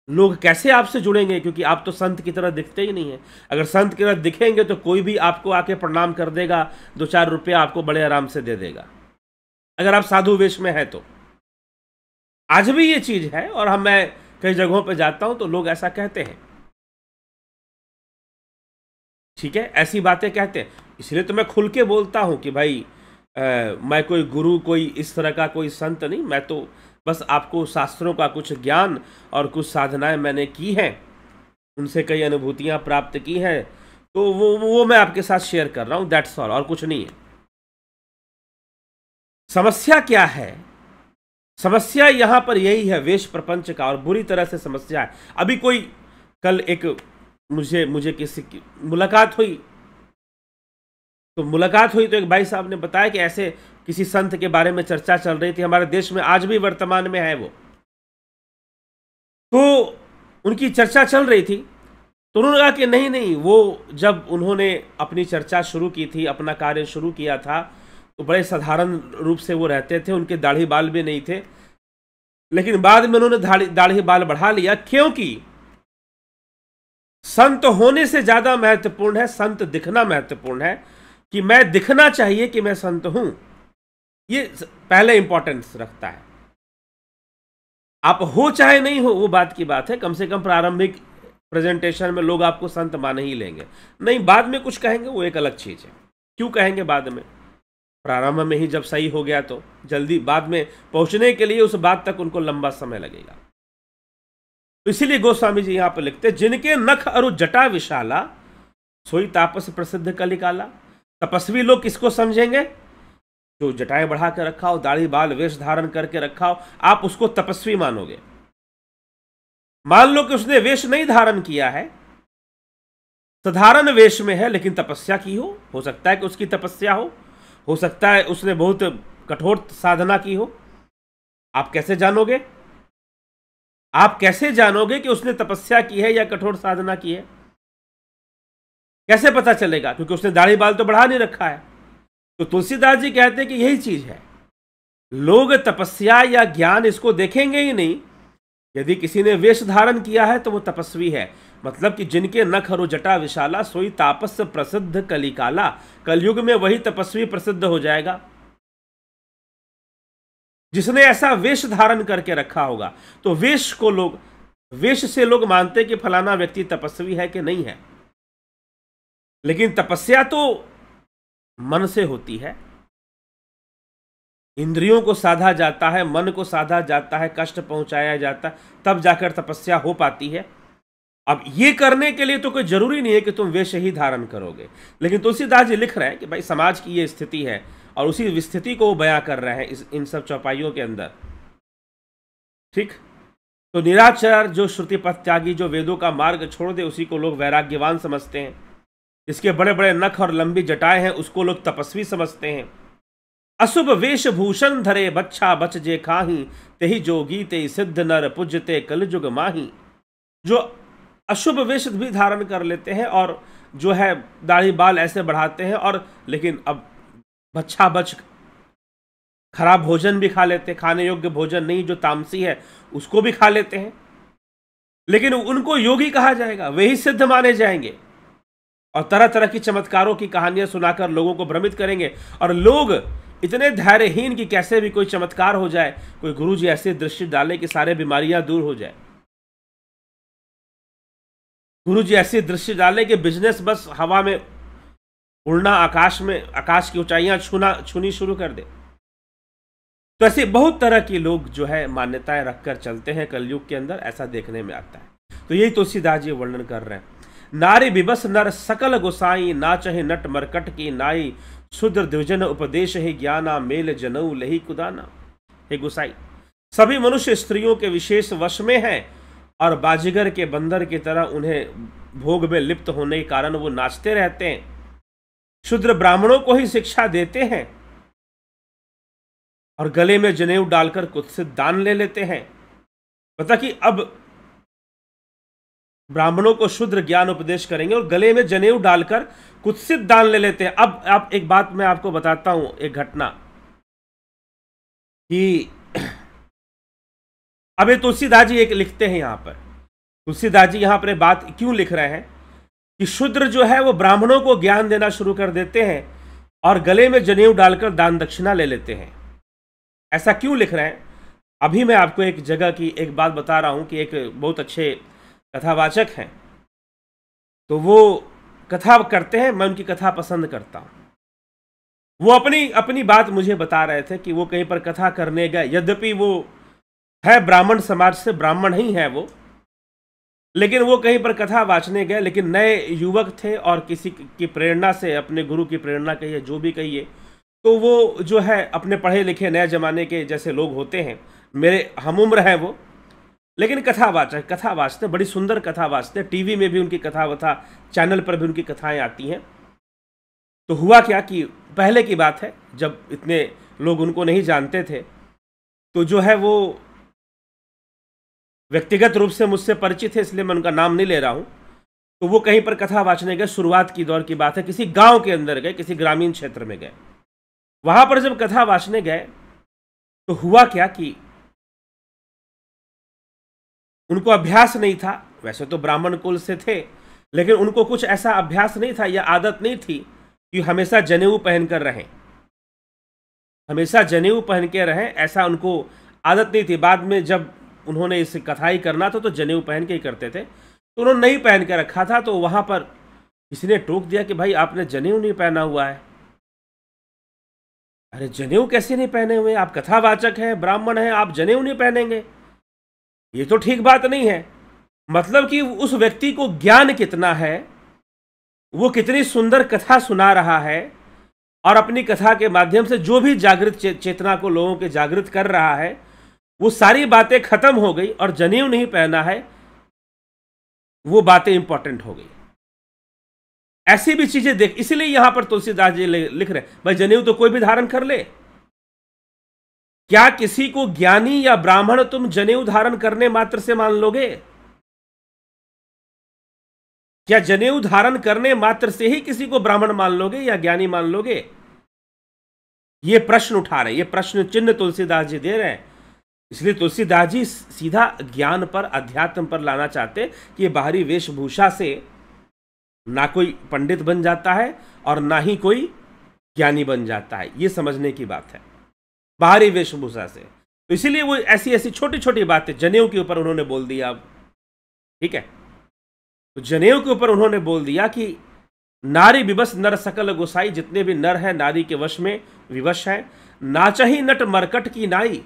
लोग कैसे आपसे जुड़ेंगे, क्योंकि आप तो संत की तरह दिखते ही नहीं है। अगर संत की तरह दिखेंगे तो कोई भी आपको आके प्रणाम कर देगा, 2-4 रुपया आपको बड़े आराम से दे देगा, अगर आप साधु वेश में है तो। आज भी ये चीज है और मैं कई जगहों पर जाता हूं तो लोग ऐसा कहते हैं। ठीक है, ऐसी बातें कहते हैं, इसलिए तो मैं खुल के बोलता हूं कि भाई मैं कोई गुरु, कोई इस तरह का कोई संत नहीं, मैं तो बस आपको शास्त्रों का कुछ ज्ञान और कुछ साधनाएं मैंने की हैं, उनसे कई अनुभूतियां प्राप्त की हैं, तो वो मैं आपके साथ शेयर कर रहा हूं, दैट्स ऑल, और कुछ नहीं है। समस्या क्या है? समस्या यहां पर यही है, वेश प्रपंच का, और बुरी तरह से समस्या है। अभी कोई कल एक मुझे किसी की मुलाकात हुई, तो एक भाई साहब ने बताया कि ऐसे किसी संत के बारे में चर्चा चल रही थी, हमारे देश में आज भी वर्तमान में है वो। तो उनकी चर्चा चल रही थी, तो उन्होंने कहा कि नहीं, वो जब उन्होंने अपनी चर्चा शुरू की थी, अपना कार्य शुरू किया था, तो बड़े साधारण रूप से वो रहते थे, उनके दाढ़ी बाल भी नहीं थे, लेकिन बाद में उन्होंने दाढ़ी बाल बढ़ा लिया, क्योंकि संत होने से ज्यादा महत्वपूर्ण है संत दिखना महत्वपूर्ण है, कि मैं दिखना चाहिए कि मैं संत हूं, ये पहले इंपॉर्टेंस रखता है। आप हो चाहे नहीं हो वो बात की बात है, कम से कम प्रारंभिक प्रेजेंटेशन में लोग आपको संत मान ही लेंगे, नहीं बाद में कुछ कहेंगे वो एक अलग चीज है। क्यों कहेंगे बाद में? प्रारंभ में ही जब सही हो गया तो जल्दी बाद में पहुंचने के लिए उस बात तक उनको लंबा समय लगेगा। तो इसीलिए गोस्वामी जी यहां पर लिखते, जिनके नख अरु जटा विशाला, सोई तापस प्रसिद्ध कलिकाला। तपस्वी लोग किसको समझेंगे? जो जटाएं बढ़ा कर रखा हो, दाढ़ी बाल वेश धारण करके रखा हो, आप उसको तपस्वी मानोगे। मान लो कि उसने वेश नहीं धारण किया है, साधारण वेश में है, लेकिन तपस्या की हो सकता है कि उसकी तपस्या हो सकता है उसने बहुत कठोर साधना की हो। आप कैसे जानोगे? आप कैसे जानोगे कि उसने तपस्या की है या कठोर साधना की है? कैसे पता चलेगा? क्योंकि उसने दाढ़ी बाल तो बढ़ा नहीं रखा है। तो तुलसीदास जी कहते हैं कि यही चीज है, लोग तपस्या या ज्ञान इसको देखेंगे ही नहीं, यदि किसी ने वेश धारण किया है तो वो तपस्वी है, मतलब कि जिनके नख हरु जटा विशाला, सोई तापस प्रसिद्ध कलिकाला। कलयुग में वही तपस्वी प्रसिद्ध हो जाएगा जिसने ऐसा वेश धारण करके रखा होगा। तो वेश से लोग मानते कि फलाना व्यक्ति तपस्वी है कि नहीं है, लेकिन तपस्या तो मन से होती है। इंद्रियों को साधा जाता है, मन को साधा जाता है, कष्ट पहुंचाया जाता है, तब जाकर तपस्या हो पाती है। अब ये करने के लिए तो कोई जरूरी नहीं है कि तुम वेश ही धारण करोगे, लेकिन तुलसीदास जी लिख रहे हैं कि भाई समाज की ये स्थिति है और उसी स्थिति को वो बयां कर रहे हैं इन सब चौपाइयों के अंदर। ठीक, तो निराचार जो श्रुति पथ त्यागी, जो वेदों का मार्ग छोड़ दे, उसी को लोग वैराग्यवान समझते हैं। जिसके बड़े बड़े नख और लंबी जटाएं हैं उसको लोग तपस्वी समझते हैं। अशुभ वेशभूषण धरे बच्छा बच जे खाही, तेहि जोगी ते सिद्ध नर पूजते कलयुग माही। जो अशुभ वेश भी धारण कर लेते हैं और जो है दाढ़ी बाल ऐसे बढ़ाते हैं, और लेकिन अब बच्छा बच खराब भोजन भी खा लेते हैं, खाने योग्य भोजन नहीं जो तामसी है उसको भी खा लेते हैं, लेकिन उनको योगी कहा जाएगा, वे ही सिद्ध माने जाएंगे और तरह तरह की चमत्कारों की कहानियां सुनाकर लोगों को भ्रमित करेंगे। और लोग इतने धैर्यहीन कि कैसे भी कोई चमत्कार हो जाए, कोई गुरु जी ऐसे दृष्टि डाले कि सारे बीमारियां दूर हो जाए, गुरु जी ऐसी दृष्टि डाले कि बिजनेस बस हवा में उड़ना, आकाश की ऊंचाइयां छूनी शुरू कर दे। तो ऐसे बहुत तरह के लोग जो है मान्यताएं रखकर चलते हैं कलयुग के अंदर, ऐसा देखने में आता है। तो यही तुलसीदास जी वर्णन कर रहे हैं। नारी विबस नर सकल गोसाई, ना चहे नट मरकट की नाई, शूद्र द्विजन उपदेश ही ज्ञाना, मेल जनऊ लही कुदाना। हे गोसाई, सभी मनुष्य स्त्रियों के विशेष वश में हैं और बाजीगर के बंदर की तरह उन्हें भोग में लिप्त होने के कारण वो नाचते रहते हैं। शूद्र ब्राह्मणों को ही शिक्षा देते हैं और गले में जनेऊ डालकर कुत्सित दान ले लेते हैं। पता कि अब ब्राह्मणों को शूद्र ज्ञान उपदेश करेंगे और गले में जनेऊ डालकर कुत्सित दान ले लेते हैं। अब एक बात मैं आपको बताता हूं, एक घटना कि अब ये तुलसीदास जी एक लिखते हैं यहां पर, तुलसीदास जी यहां पर बात क्यों लिख रहे हैं कि शूद्र जो है वो ब्राह्मणों को ज्ञान देना शुरू कर देते हैं और गले में जनेऊ डालकर दान दक्षिणा ले लेते हैं। ऐसा क्यों लिख रहे हैं? अभी मैं आपको एक जगह की एक बात बता रहा हूं कि एक बहुत अच्छे कथावाचक हैं, तो वो कथा करते हैं, मैं उनकी कथा पसंद करता हूं। वो अपनी बात मुझे बता रहे थे कि वो कहीं पर कथा करने गए, यद्यपि वो है ब्राह्मण समाज से, ब्राह्मण ही है वो, लेकिन वो कहीं पर कथा वाचने गए, लेकिन नए युवक थे और किसी की प्रेरणा से, अपने गुरु की प्रेरणा कहिए, जो भी कहिए, तो वो जो है अपने पढ़े लिखे नए जमाने के जैसे लोग होते हैं, मेरे हम उम्र हैं वो, लेकिन कथा वाचते, बड़ी सुंदर कथा वाचते, टीवी में भी उनकी कथा वथा, चैनल पर भी उनकी कथाएं आती हैं। तो हुआ क्या कि पहले की बात है, जब इतने लोग उनको नहीं जानते थे, तो जो है वो व्यक्तिगत रूप से मुझसे परिचित है, इसलिए मैं उनका नाम नहीं ले रहा हूं। तो वो कहीं पर कथा वाचने गए, शुरुआत की दौर की बात है, किसी गांव के अंदर गए, किसी ग्रामीण क्षेत्र में गए। वहां पर जब कथा वाचने गए तो हुआ क्या कि उनको अभ्यास नहीं था, वैसे तो ब्राह्मण कुल से थे, लेकिन उनको कुछ ऐसा अभ्यास नहीं था या आदत नहीं थी कि हमेशा जनेऊ पहनकर रहें, हमेशा जनेऊ पहन के रहें, ऐसा उनको आदत नहीं थी। बाद में जब उन्होंने इस कथाई करना था तो जनेऊ पहन के ही करते थे, तो उन्होंने नहीं पहन के रखा था। तो वहां पर किसी ने टोक दिया कि भाई आपने जनेऊ नहीं पहना हुआ है। अरे जनेऊ कैसे नहीं पहने हुए, आप कथावाचक हैं, ब्राह्मण हैं, आप जनेऊ नहीं पहनेंगे, ये तो ठीक बात नहीं है। मतलब कि उस व्यक्ति को ज्ञान कितना है, वो कितनी सुंदर कथा सुना रहा है और अपनी कथा के माध्यम से जो भी जागृत चेतना को लोगों के जागृत कर रहा है, वो सारी बातें खत्म हो गई और जनेऊ नहीं पहना है, वो बातें इंपॉर्टेंट हो गई। ऐसी भी चीजें देख, इसलिए यहां पर तुलसीदास जी लिख रहे भाई जनेऊ तो कोई भी धारण कर ले। क्या किसी को ज्ञानी या ब्राह्मण तुम जनेऊ धारण करने मात्र से मान लोगे? क्या जनेऊ धारण करने मात्र से ही किसी को ब्राह्मण मान लोगे या ज्ञानी मान लोगे? ये प्रश्न उठा रहे, ये प्रश्न चिन्ह तुलसीदास जी दे रहे हैं इसलिए तुलसीदास जी सीधा ज्ञान पर, अध्यात्म पर लाना चाहते कि ये बाहरी वेशभूषा से ना कोई पंडित बन जाता है और ना ही कोई ज्ञानी बन जाता है, ये समझने की बात है बाहरी वेशभूषा से। तो इसीलिए वो ऐसी ऐसी छोटी छोटी बातें जनेऊ के ऊपर उन्होंने बोल दिया। अब ठीक है, तो जनेऊ के ऊपर उन्होंने बोल दिया कि नारी विवश नर सकल गोसाई, जितने भी नर हैं नारी के वश में विवश हैं। नाचही नट मरकट की नाई,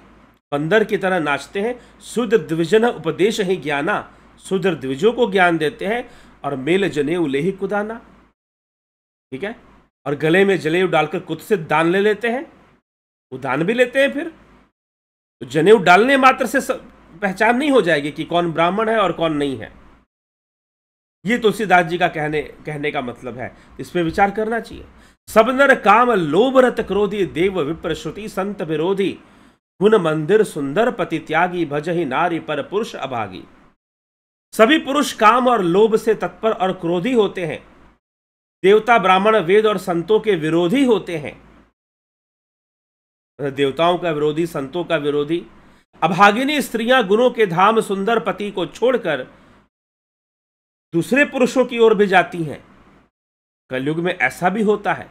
बंदर की तरह नाचते हैं। शूद्र द्विजन उपदेश ही ज्ञाना, शूद्र द्विजों को ज्ञान देते हैं। और मेल जनेऊ ले ही कुदाना, ठीक है, और गले में जनेऊ डालकर कुछ से दान ले लेते हैं, वो दान भी लेते हैं। फिर तो जनेऊ डालने मात्र से पहचान नहीं हो जाएगी कि कौन ब्राह्मण है और कौन नहीं है। ये तुलसीदास जी का कहने का मतलब है, इस पे विचार करना चाहिए। सब नर काम लोभ रत क्रोधी, देव विप्र श्रुति संत विरोधी। गुण मंदिर सुंदर पति त्यागी, भजहि नारी पर पुरुष अभागी। सभी पुरुष काम और लोभ से तत्पर और क्रोधी होते हैं। देवता ब्राह्मण वेद और संतों के विरोधी होते हैं। देवताओं का विरोधी, संतों का विरोधी। अभागिनी स्त्रियां गुणों के धाम सुंदर पति को छोड़कर दूसरे पुरुषों की ओर भी जाती हैं। कलयुग में ऐसा भी होता है।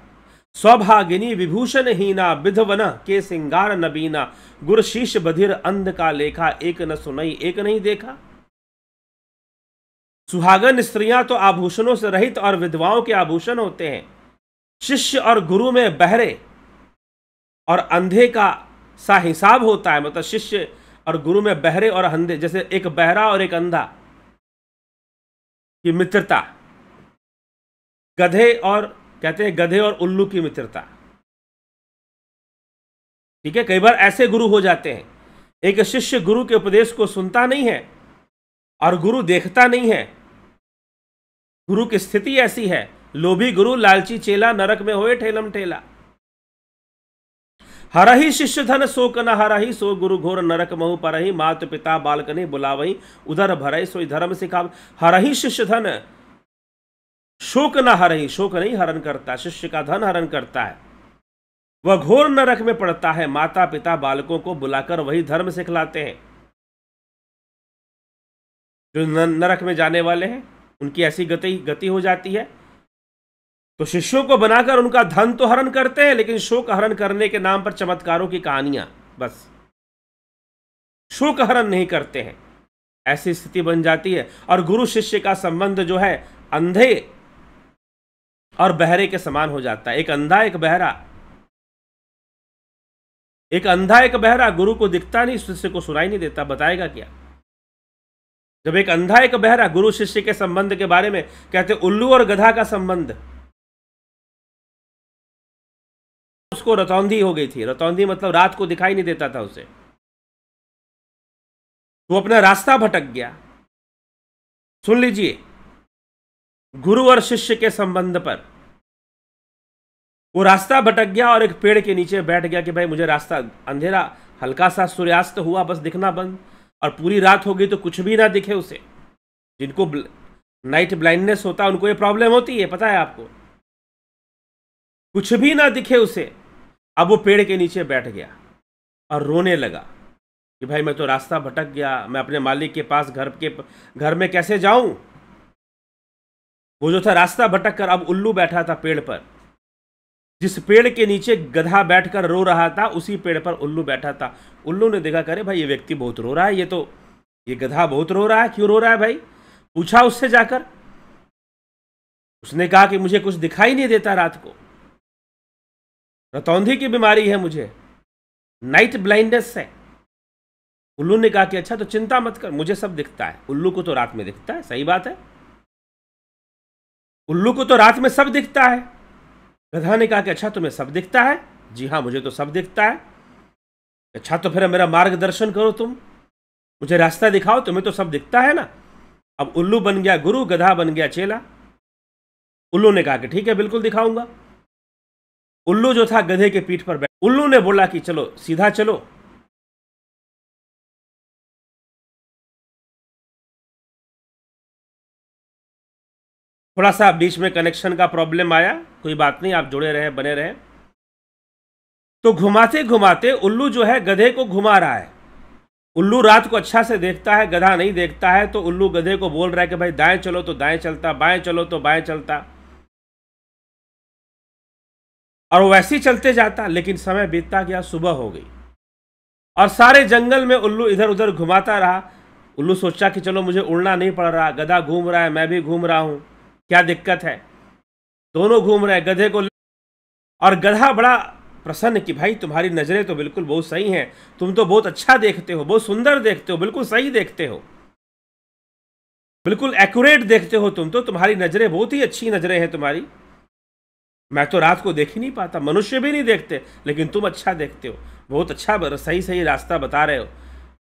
सौभागिनी विभूषण हीना, विधवन के सिंगार नबीना। गुर शीश बधिर अंध का लेखा, एक न सुनई एक नहीं देखा। सुहागन स्त्रियां तो आभूषणों से रहित और विधवाओं के आभूषण होते हैं। शिष्य और गुरु में बहरे और अंधे का सा हिसाब होता है। मतलब शिष्य और गुरु में बहरे और अंधे, जैसे एक बहरा और एक अंधा की मित्रता, गधे और कहते हैं गधे और उल्लू की मित्रता। ठीक है, कई बार ऐसे गुरु हो जाते हैं, एक शिष्य गुरु के उपदेश को सुनता नहीं है और गुरु देखता नहीं है। गुरु की स्थिति ऐसी है, लोभी गुरु लालची चेला, नरक में होए ठेलम ठेला। हरहि शिष्य धन शोक न हरहि, सो गुरु घोर नरक महु परहि। मात पिता बालकने बुलावही, उधर भरहि सोई धर्म सिखाव। हरहि शिष्य धन शोक न हरहि, शोक नहीं हरण करता, शिष्य का धन हरण करता है। वह घोर नरक में पड़ता है। माता पिता बालकों को बुलाकर वही धर्म सिखलाते हैं। जो नरक में जाने वाले हैं उनकी ऐसी गति हो जाती है। तो शिष्यों को बनाकर उनका धन तो हरण करते हैं, लेकिन शोक हरण करने के नाम पर चमत्कारों की कहानियां, बस शोक हरण नहीं करते हैं। ऐसी स्थिति बन जाती है। और गुरु शिष्य का संबंध जो है अंधे और बहरे के समान हो जाता है। एक अंधा एक बहरा, एक अंधा एक बहरा, गुरु को दिखता नहीं, शिष्य को सुनाई नहीं देता, बताएगा क्या। जब एक अंधा एक बहरा गुरु शिष्य के संबंध के बारे में कहते उल्लू और गधा का संबंध, उसको रतौंधी हो गई थी। रतौंधी मतलब रात को दिखाई नहीं देता था उसे, वो अपना रास्ता भटक गया। सुन लीजिए, गुरु और शिष्य के संबंध पर वो रास्ता भटक गया और एक पेड़ के नीचे बैठ गया कि भाई मुझे रास्ता, अंधेरा, हल्का सा सूर्यास्त हुआ, बस दिखना बंद, और पूरी रात हो गई तो कुछ भी ना दिखे उसे। जिनको नाइट ब्लाइंडनेस होता है उनको ये प्रॉब्लम होती है, पता है आपको, कुछ भी ना दिखे उसे। अब वो पेड़ के नीचे बैठ गया और रोने लगा कि भाई मैं तो रास्ता भटक गया, मैं अपने मालिक के पास घर में कैसे जाऊं। वो जो था रास्ता भटक कर, अब उल्लू बैठा था पेड़ पर। जिस पेड़ के नीचे गधा बैठकर रो रहा था उसी पेड़ पर उल्लू बैठा था। उल्लू ने देखा, करे भाई ये व्यक्ति बहुत रो रहा है, ये गधा बहुत रो रहा है, क्यों रो रहा है भाई। पूछा उससे जाकर, उसने कहा कि मुझे कुछ दिखाई नहीं देता रात को, रतौंधी की बीमारी है मुझे, नाइट ब्लाइंडनेस है। उल्लू ने कहा कि अच्छा तो चिंता मत कर, मुझे सब दिखता है। उल्लू को तो रात में दिखता है, सही बात है, उल्लू को तो रात में सब दिखता है। गधा ने कहा कि अच्छा तुम्हें सब दिखता है। जी हाँ, मुझे तो सब दिखता है। अच्छा तो फिर मेरा मार्गदर्शन करो, तुम मुझे रास्ता दिखाओ, तुम्हें तो सब दिखता है ना। अब उल्लू बन गया गुरु, गधा बन गया चेला। उल्लू ने कहा कि ठीक है, बिल्कुल दिखाऊंगा। उल्लू जो था गधे के पीठ पर बैठ, उल्लू ने बोला कि चलो सीधा चलो। थोड़ा सा बीच में कनेक्शन का प्रॉब्लम आया, कोई बात नहीं, आप जुड़े रहे, बने रहे। तो घुमाते घुमाते उल्लू जो है गधे को घुमा रहा है। उल्लू रात को अच्छा से देखता है, गधा नहीं देखता है। तो उल्लू गधे को बोल रहा है कि भाई दाएं चलो तो दाएं चलता, बाएं चलो तो बाएं चलता, और वो वैसे ही चलते जाता। लेकिन समय बीतता गया, सुबह हो गई और सारे जंगल में उल्लू इधर उधर घुमाता रहा। उल्लू सोचा कि चलो मुझे उड़ना नहीं पड़ रहा, गधा घूम रहा है, मैं भी घूम रहा हूं, क्या दिक्कत है। दोनों घूम रहे हैं, गधे को। और गधा बड़ा प्रसन्न कि भाई तुम्हारी नजरें तो बिल्कुल बहुत सही हैं, तुम तो बहुत अच्छा देखते हो, बहुत सुंदर देखते हो, बिल्कुल सही देखते हो, बिल्कुल एक्यूरेट देखते हो तुम तो, तुम्हारी नजरें बहुत ही अच्छी नजरें हैं तुम्हारी। मैं तो रात को देख ही नहीं पाता, मनुष्य भी नहीं देखते, लेकिन तुम अच्छा देखते हो, बहुत अच्छा सही सही रास्ता बता रहे हो।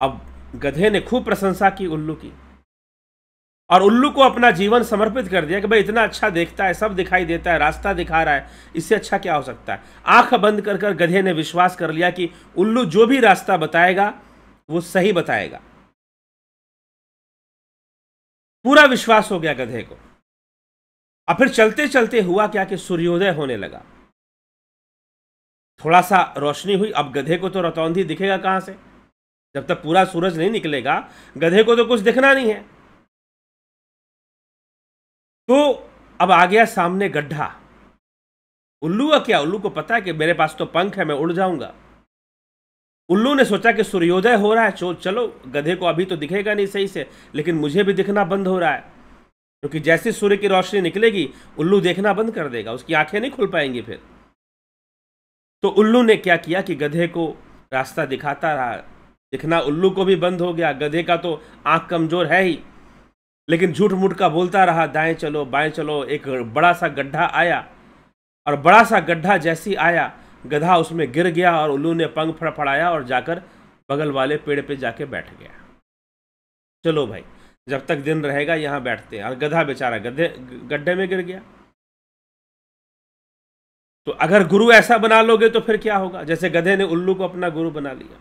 अब गधे ने खूब प्रशंसा की उल्लू की, और उल्लू को अपना जीवन समर्पित कर दिया कि भाई इतना अच्छा देखता है, सब दिखाई देता है, रास्ता दिखा रहा है, इससे अच्छा क्या हो सकता है। आंख बंद कर कर गधे ने विश्वास कर लिया कि उल्लू जो भी रास्ता बताएगा वो सही बताएगा। पूरा विश्वास हो गया गधे को। और फिर चलते चलते हुआ क्या कि सूर्योदय होने लगा, थोड़ा सा रोशनी हुई। अब गधे को तो रतौंधी दिखेगा कहां से, जब तक पूरा सूरज नहीं निकलेगा गधे को तो कुछ दिखना नहीं है। तो अब आ गया सामने गड्ढा। उल्लू का क्या, उल्लू को पता है कि मेरे पास तो पंख है, मैं उड़ जाऊंगा। उल्लू ने सोचा कि सूर्योदय हो रहा है, चलो गधे को अभी तो दिखेगा नहीं सही से, लेकिन मुझे भी दिखना बंद हो रहा है, क्योंकि जैसे सूर्य की रोशनी निकलेगी उल्लू देखना बंद कर देगा, उसकी आंखें नहीं खुल पाएंगी फिर। तो उल्लू ने क्या किया कि गधे को रास्ता दिखाता रहा, दिखना उल्लू को भी बंद हो गया, गधे का तो आंख कमजोर है ही, लेकिन झूठ मूठ का बोलता रहा, दाएं चलो बाएं चलो। एक बड़ा सा गड्ढा आया, और बड़ा सा गड्ढा जैसी आया गधा उसमें गिर गया, और उल्लू ने पंख फड़फड़ाया और जाकर बगल वाले पेड़ पे जाके बैठ गया। चलो भाई जब तक दिन रहेगा यहां बैठते हैं। और गधा बेचारा गड्ढे में गिर गया। तो अगर गुरु ऐसा बना लोगे तो फिर क्या होगा, जैसे गधे ने उल्लू को अपना गुरु बना लिया।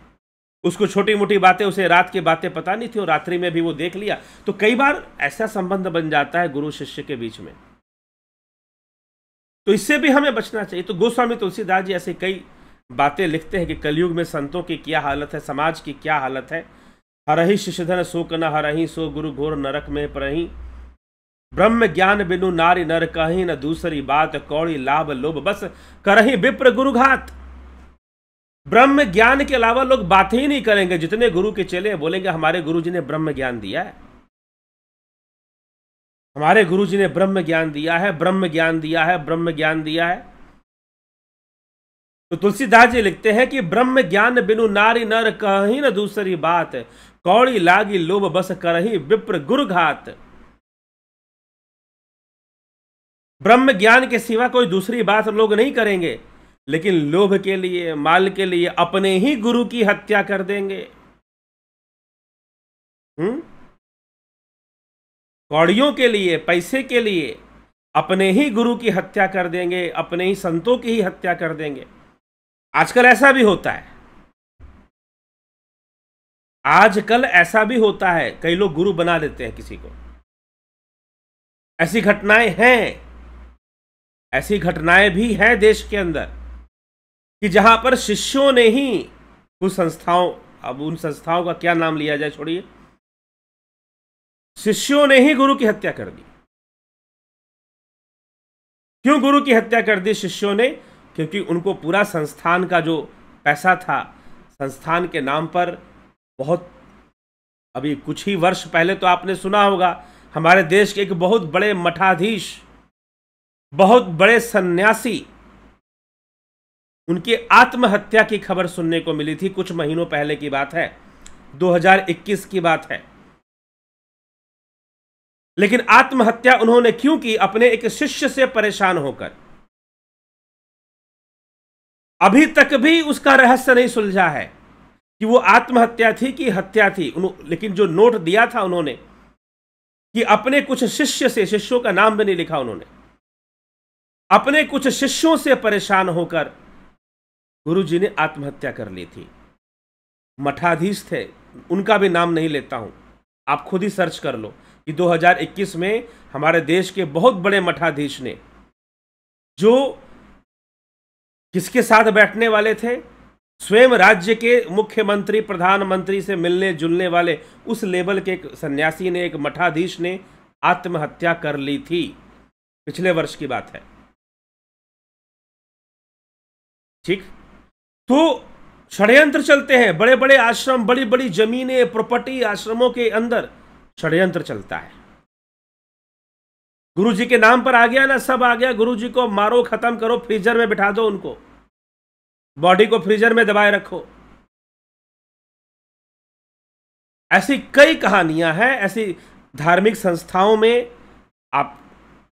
उसको छोटी मोटी बातें, उसे रात की बातें पता नहीं थी और रात्रि में भी वो देख लिया। तो कई बार ऐसा संबंध बन जाता है गुरु शिष्य के बीच में, तो इससे भी हमें बचना चाहिए। तो गोस्वामी तुलसीदास जी ऐसे कई बातें लिखते हैं कि कलयुग में संतों की क्या हालत है, समाज की क्या हालत है। हरहि शिष्यधन शोक न हरहि, सो गुरु घोर नरक में परहि। ब्रह्म ज्ञान बिनु नारी नर कहीं, न दूसरी बात कौड़ी लाभ लोभ बस करहि विप्र गुरु घात। ब्रह्म ज्ञान के अलावा लोग बात ही नहीं करेंगे। जितने गुरु के चेले बोलेंगे हमारे गुरु जी ने ब्रह्म ज्ञान दिया है, हमारे गुरु जी ने ब्रह्म ज्ञान दिया है, ब्रह्म ज्ञान दिया है, ब्रह्म ज्ञान दिया है। तो तुलसीदास जी लिखते हैं कि ब्रह्म ज्ञान बिनु नारी नर कहीं, न दूसरी बात कौड़ी लागी लोभ बस करहि विप्र गुरु घात। ब्रह्म ज्ञान के सिवा कोई दूसरी बात लोग नहीं करेंगे, लेकिन लोभ के लिए, माल के लिए अपने ही गुरु की हत्या कर देंगे। कौड़ियों के लिए, पैसे के लिए अपने ही गुरु की हत्या कर देंगे, अपने ही संतों की ही हत्या कर देंगे। आजकल ऐसा भी होता है, आजकल ऐसा भी होता है, कई लोग गुरु बना देते हैं किसी को। ऐसी घटनाएं हैं, ऐसी घटनाएं भी हैं देश के अंदर कि जहां पर शिष्यों ने ही कुछ संस्थाओं, अब उन संस्थाओं का क्या नाम लिया जाए छोड़िए, शिष्यों ने ही गुरु की हत्या कर दी। क्यों गुरु की हत्या कर दी शिष्यों ने? क्योंकि उनको पूरा संस्थान का जो पैसा था, संस्थान के नाम पर बहुत, अभी कुछ ही वर्ष पहले तो आपने सुना होगा हमारे देश के एक बहुत बड़े मठाधीश, बहुत बड़े सन्यासी, उनकी आत्महत्या की खबर सुनने को मिली थी। कुछ महीनों पहले की बात है, 2021 की बात है। लेकिन आत्महत्या उन्होंने क्यों की? अपने एक शिष्य से परेशान होकर। अभी तक भी उसका रहस्य नहीं सुलझा है कि वो आत्महत्या थी कि हत्या थी। लेकिन जो नोट दिया था उन्होंने कि अपने कुछ शिष्य से, शिष्यों का नाम भी नहीं लिखा उन्होंने, अपने कुछ शिष्यों से परेशान होकर गुरुजी ने आत्महत्या कर ली थी। मठाधीश थे, उनका भी नाम नहीं लेता हूं, आप खुद ही सर्च कर लो कि 2021 में हमारे देश के बहुत बड़े मठाधीश ने, जो किसके साथ बैठने वाले थे? स्वयं राज्य के मुख्यमंत्री प्रधानमंत्री से मिलने जुलने वाले उस लेवल के एक सन्यासी ने, एक मठाधीश ने आत्महत्या कर ली थी। पिछले वर्ष की बात है। ठीक, तो षड्यंत्र चलते हैं। बड़े बड़े आश्रम, बड़ी बड़ी जमीनें, प्रॉपर्टी, आश्रमों के अंदर षड्यंत्र चलता है। गुरु जी के नाम पर आ गया ना, सब आ गया। गुरु जी को मारो, खत्म करो, फ्रीजर में बिठा दो, उनको बॉडी को फ्रीजर में दबाए रखो। ऐसी कई कहानियां हैं, ऐसी धार्मिक संस्थाओं में। आप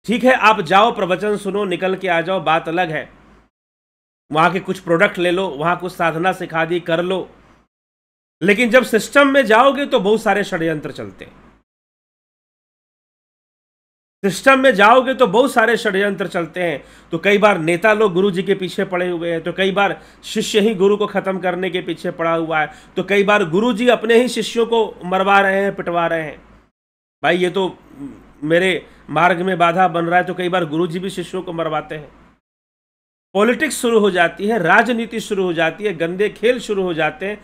ठीक है, आप जाओ, प्रवचन सुनो, निकल के आ जाओ, बात अलग है। वहां के कुछ प्रोडक्ट ले लो, वहां कुछ साधना सिखा दी, कर लो। लेकिन जब सिस्टम में जाओगे तो बहुत सारे षड्यंत्र चलते हैं। सिस्टम में जाओगे तो बहुत सारे षड्यंत्र चलते हैं। तो कई बार नेता लोग गुरु जी के पीछे पड़े हुए हैं, तो कई बार शिष्य ही गुरु को खत्म करने के पीछे पड़ा हुआ है, तो कई बार गुरु जी अपने ही शिष्यों को मरवा रहे हैं, पिटवा रहे हैं। भाई ये तो मेरे मार्ग में बाधा बन रहा है, तो कई बार गुरु जी भी शिष्यों को मरवाते हैं। पॉलिटिक्स शुरू हो जाती है, राजनीति शुरू हो जाती है, गंदे खेल शुरू हो जाते हैं।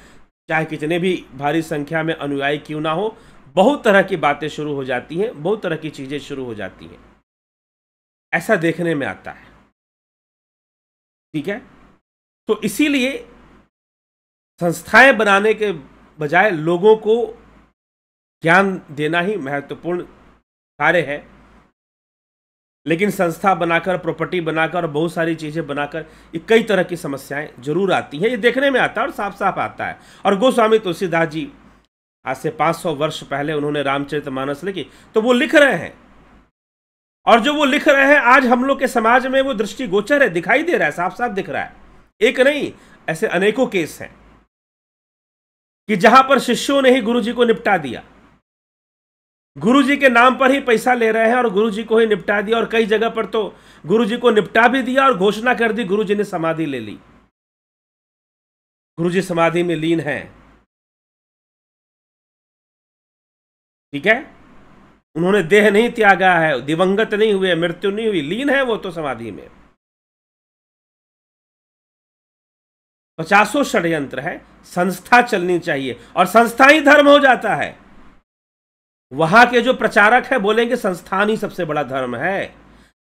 चाहे कितने भी भारी संख्या में अनुयायी क्यों ना हो, बहुत तरह की बातें शुरू हो जाती हैं, बहुत तरह की चीजें शुरू हो जाती हैं। ऐसा देखने में आता है। ठीक है, तो इसीलिए संस्थाएं बनाने के बजाय लोगों को ज्ञान देना ही महत्वपूर्ण कार्य है। लेकिन संस्था बनाकर, प्रॉपर्टी बनाकर, बहुत सारी चीजें बनाकर ये कई तरह की समस्याएं जरूर आती हैं। ये देखने में आता है और साफ साफ आता है। और गोस्वामी तुलसीदास जी आज से 500 वर्ष पहले उन्होंने रामचरितमानस लिखी, तो वो लिख रहे हैं। और जो वो लिख रहे हैं आज हम लोग के समाज में वो दृष्टिगोचर है, दिखाई दे रहा है, साफ साफ दिख रहा है। एक नहीं, ऐसे अनेकों केस हैं कि जहां पर शिष्यों ने ही गुरु जी को निपटा दिया, गुरु जी के नाम पर ही पैसा ले रहे हैं और गुरु जी को ही निपटा दिया। और कई जगह पर तो गुरु जी को निपटा भी दिया और घोषणा कर दी गुरु जी ने समाधि ले ली, गुरु जी समाधि में लीन हैं। ठीक है, उन्होंने देह नहीं त्यागा है, दिवंगत नहीं हुए, मृत्यु नहीं हुई, लीन है वो तो समाधि में। 50 षड्यंत्र है। संस्था चलनी चाहिए और संस्था ही धर्म हो जाता है। वहां के जो प्रचारक है बोलेंगे संस्थान ही सबसे बड़ा धर्म है,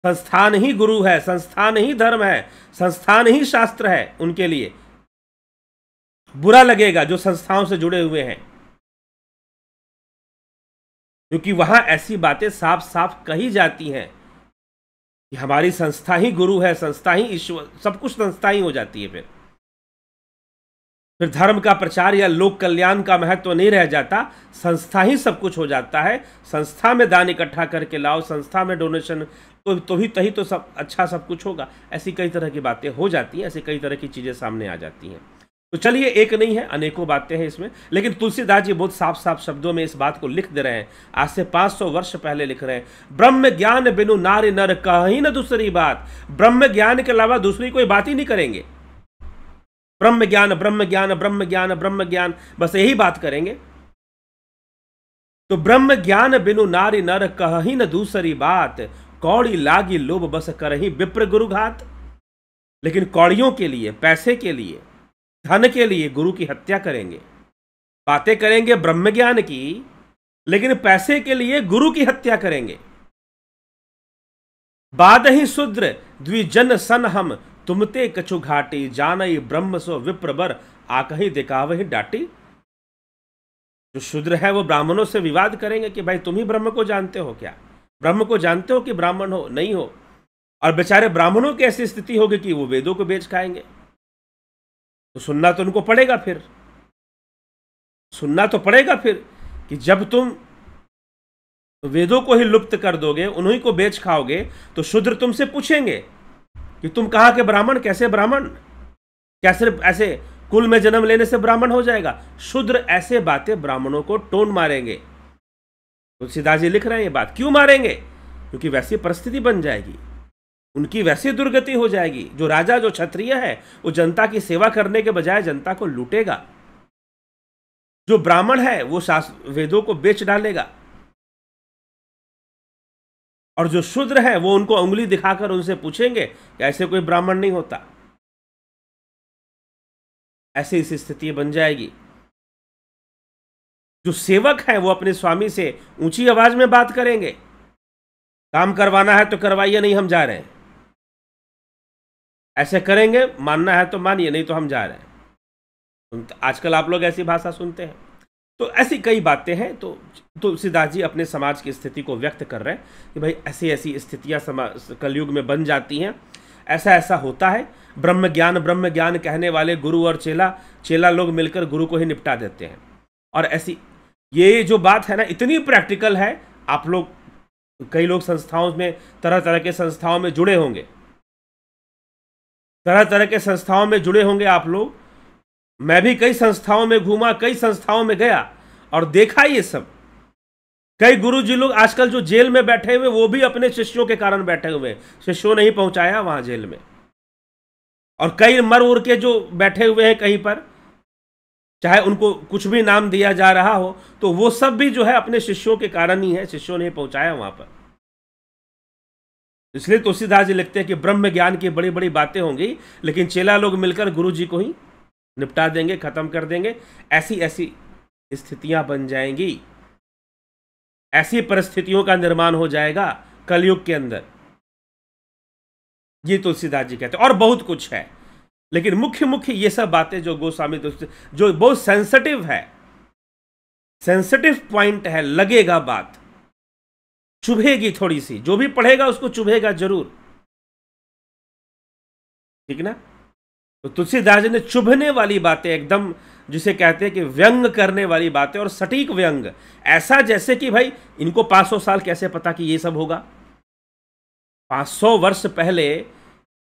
संस्थान ही गुरु है, संस्थान ही धर्म है, संस्थान ही शास्त्र है। उनके लिए बुरा लगेगा जो संस्थाओं से जुड़े हुए हैं, क्योंकि वहां ऐसी बातें साफ साफ कही जाती हैं कि हमारी संस्था ही गुरु है, संस्था ही ईश्वर, सब कुछ संस्था ही हो जाती है। फिर धर्म का प्रचार या लोक कल्याण का महत्व नहीं रह जाता, संस्था ही सब कुछ हो जाता है। संस्था में दान इकट्ठा करके लाओ, संस्था में डोनेशन, तभी तो सब अच्छा सब कुछ होगा। ऐसी कई तरह की बातें हो जाती हैं, ऐसी कई तरह की चीजें सामने आ जाती हैं। तो चलिए, एक नहीं है, अनेकों बातें हैं इसमें। लेकिन तुलसीदास जी बहुत साफ साफ शब्दों में इस बात को लिख दे रहे हैं। आज से 500 वर्ष पहले लिख रहे हैं, ब्रह्म ज्ञान बिनु नारी नर कहीं न दूसरी बात। ब्रह्म ज्ञान के अलावा दूसरी कोई बात ही नहीं करेंगे। ब्रह्म ज्ञान, ब्रह्म ज्ञान, ब्रह्म ज्ञान, ब्रह्म ज्ञान, बस यही बात करेंगे। तो ब्रह्म ज्ञान बिनु नारी नर कहीं न दूसरी बात, कौड़ी लागी लोभ बस करही विप्र गुरुघात। लेकिन कौड़ियों के लिए, पैसे के लिए, धन के लिए गुरु की हत्या करेंगे। बातें करेंगे ब्रह्म ज्ञान की, लेकिन पैसे के लिए गुरु की हत्या करेंगे। बाद ही शूद्र द्विजन सन हम, तुमते कछु घाटी, जानई ब्रह्म सो विप्रबर, आकही दिखावही डाटी। जो शूद्र है वो ब्राह्मणों से विवाद करेंगे कि भाई तुम ही ब्रह्म को जानते हो क्या, ब्रह्म को जानते हो कि ब्राह्मण हो, नहीं हो। और बेचारे ब्राह्मणों की ऐसी स्थिति होगी कि वो वेदों को बेच खाएंगे। तो सुनना तो उनको पड़ेगा, फिर सुनना तो पड़ेगा फिर कि जब तुम वेदों को ही लुप्त कर दोगे, उन्हीं को बेच खाओगे, तो शूद्र तुमसे पूछेंगे कि तुम कहां के ब्राह्मण, कैसे ब्राह्मण, क्या सिर्फ ऐसे कुल में जन्म लेने से ब्राह्मण हो जाएगा। शूद्र ऐसे बातें ब्राह्मणों को टोन मारेंगे। तुलसीदास जी लिख रहे हैं ये बात। क्यों मारेंगे? क्योंकि वैसी परिस्थिति बन जाएगी, उनकी वैसी दुर्गति हो जाएगी। जो राजा, जो क्षत्रिय है, वो जनता की सेवा करने के बजाय जनता को लूटेगा। जो ब्राह्मण है वो वेदों को बेच डालेगा, और जो शूद्र है वो उनको उंगली दिखाकर उनसे पूछेंगे कि ऐसे कोई ब्राह्मण नहीं होता। ऐसी स्थिति बन जाएगी। जो सेवक हैं वो अपने स्वामी से ऊंची आवाज में बात करेंगे, काम करवाना है तो करवाइए, नहीं हम जा रहे हैं, ऐसे करेंगे, मानना है तो मानिए, नहीं तो हम जा रहे हैं। आजकल आप लोग ऐसी भाषा सुनते हैं। तो ऐसी कई बातें हैं। तो तुलसीदास जी अपने समाज की स्थिति को व्यक्त कर रहे हैं कि भाई ऐसी ऐसी स्थितियां समाज कलयुग में बन जाती हैं, ऐसा ऐसा होता है। ब्रह्म ज्ञान कहने वाले गुरु और चेला लोग मिलकर गुरु को ही निपटा देते हैं। और ऐसी ये जो बात है ना, इतनी प्रैक्टिकल है। आप लोग, कई लोग संस्थाओं में, तरह तरह के संस्थाओं में जुड़े होंगे, तरह तरह के संस्थाओं में जुड़े होंगे आप लोग। मैं भी कई संस्थाओं में घूमा, कई संस्थाओं में गया और देखा ये सब। कई गुरुजी लोग आजकल जो जेल में बैठे हुए, वो भी अपने शिष्यों के कारण बैठे हुए, शिष्यों ने ही पहुंचाया वहां जेल में। और कई मर उर के जो बैठे हुए हैं कहीं पर, चाहे उनको कुछ भी नाम दिया जा रहा हो, तो वो सब भी जो है अपने शिष्यों के कारण ही है, शिष्यों ने पहुंचाया वहां पर। इसलिए तुलसीदास जी लिखते हैं कि ब्रह्म ज्ञान की बड़ी बड़ी बातें होंगी, लेकिन चेला लोग मिलकर गुरु जी को ही निपटा देंगे, खत्म कर देंगे। ऐसी ऐसी स्थितियां बन जाएंगी, ऐसी परिस्थितियों का निर्माण हो जाएगा कलयुग के अंदर। ये तुलसीदास जी कहते हैं। और बहुत कुछ है, लेकिन मुख्य ये सब बातें जो गोस्वामी जो बहुत सेंसिटिव है, सेंसिटिव पॉइंट है, लगेगा बात, चुभेगी थोड़ी सी, जो भी पढ़ेगा उसको चुभेगा जरूर, ठीक ना। तो तुलसीदास जी ने चुभने वाली बातें, एकदम जिसे कहते हैं कि व्यंग करने वाली बातें, और सटीक व्यंग, ऐसा जैसे कि भाई इनको 500 साल कैसे पता कि ये सब होगा। 500 वर्ष पहले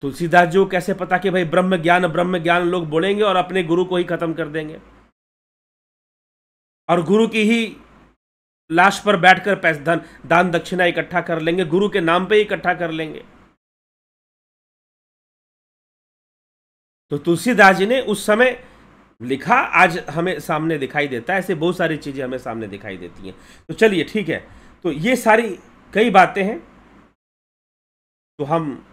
तुलसीदास जी को कैसे पता कि भाई ब्रह्म ज्ञान लोग बोलेंगे और अपने गुरु को ही खत्म कर देंगे, और गुरु की ही लाश पर बैठकर पैसे दान दक्षिणा इकट्ठा कर लेंगे, गुरु के नाम पे इकट्ठा कर लेंगे। तो तुलसीदास जी ने उस समय लिखा, आज हमें सामने दिखाई देता है। ऐसे बहुत सारी चीजें हमें सामने दिखाई देती हैं। तो चलिए ठीक है, तो ये सारी कई बातें हैं, तो हम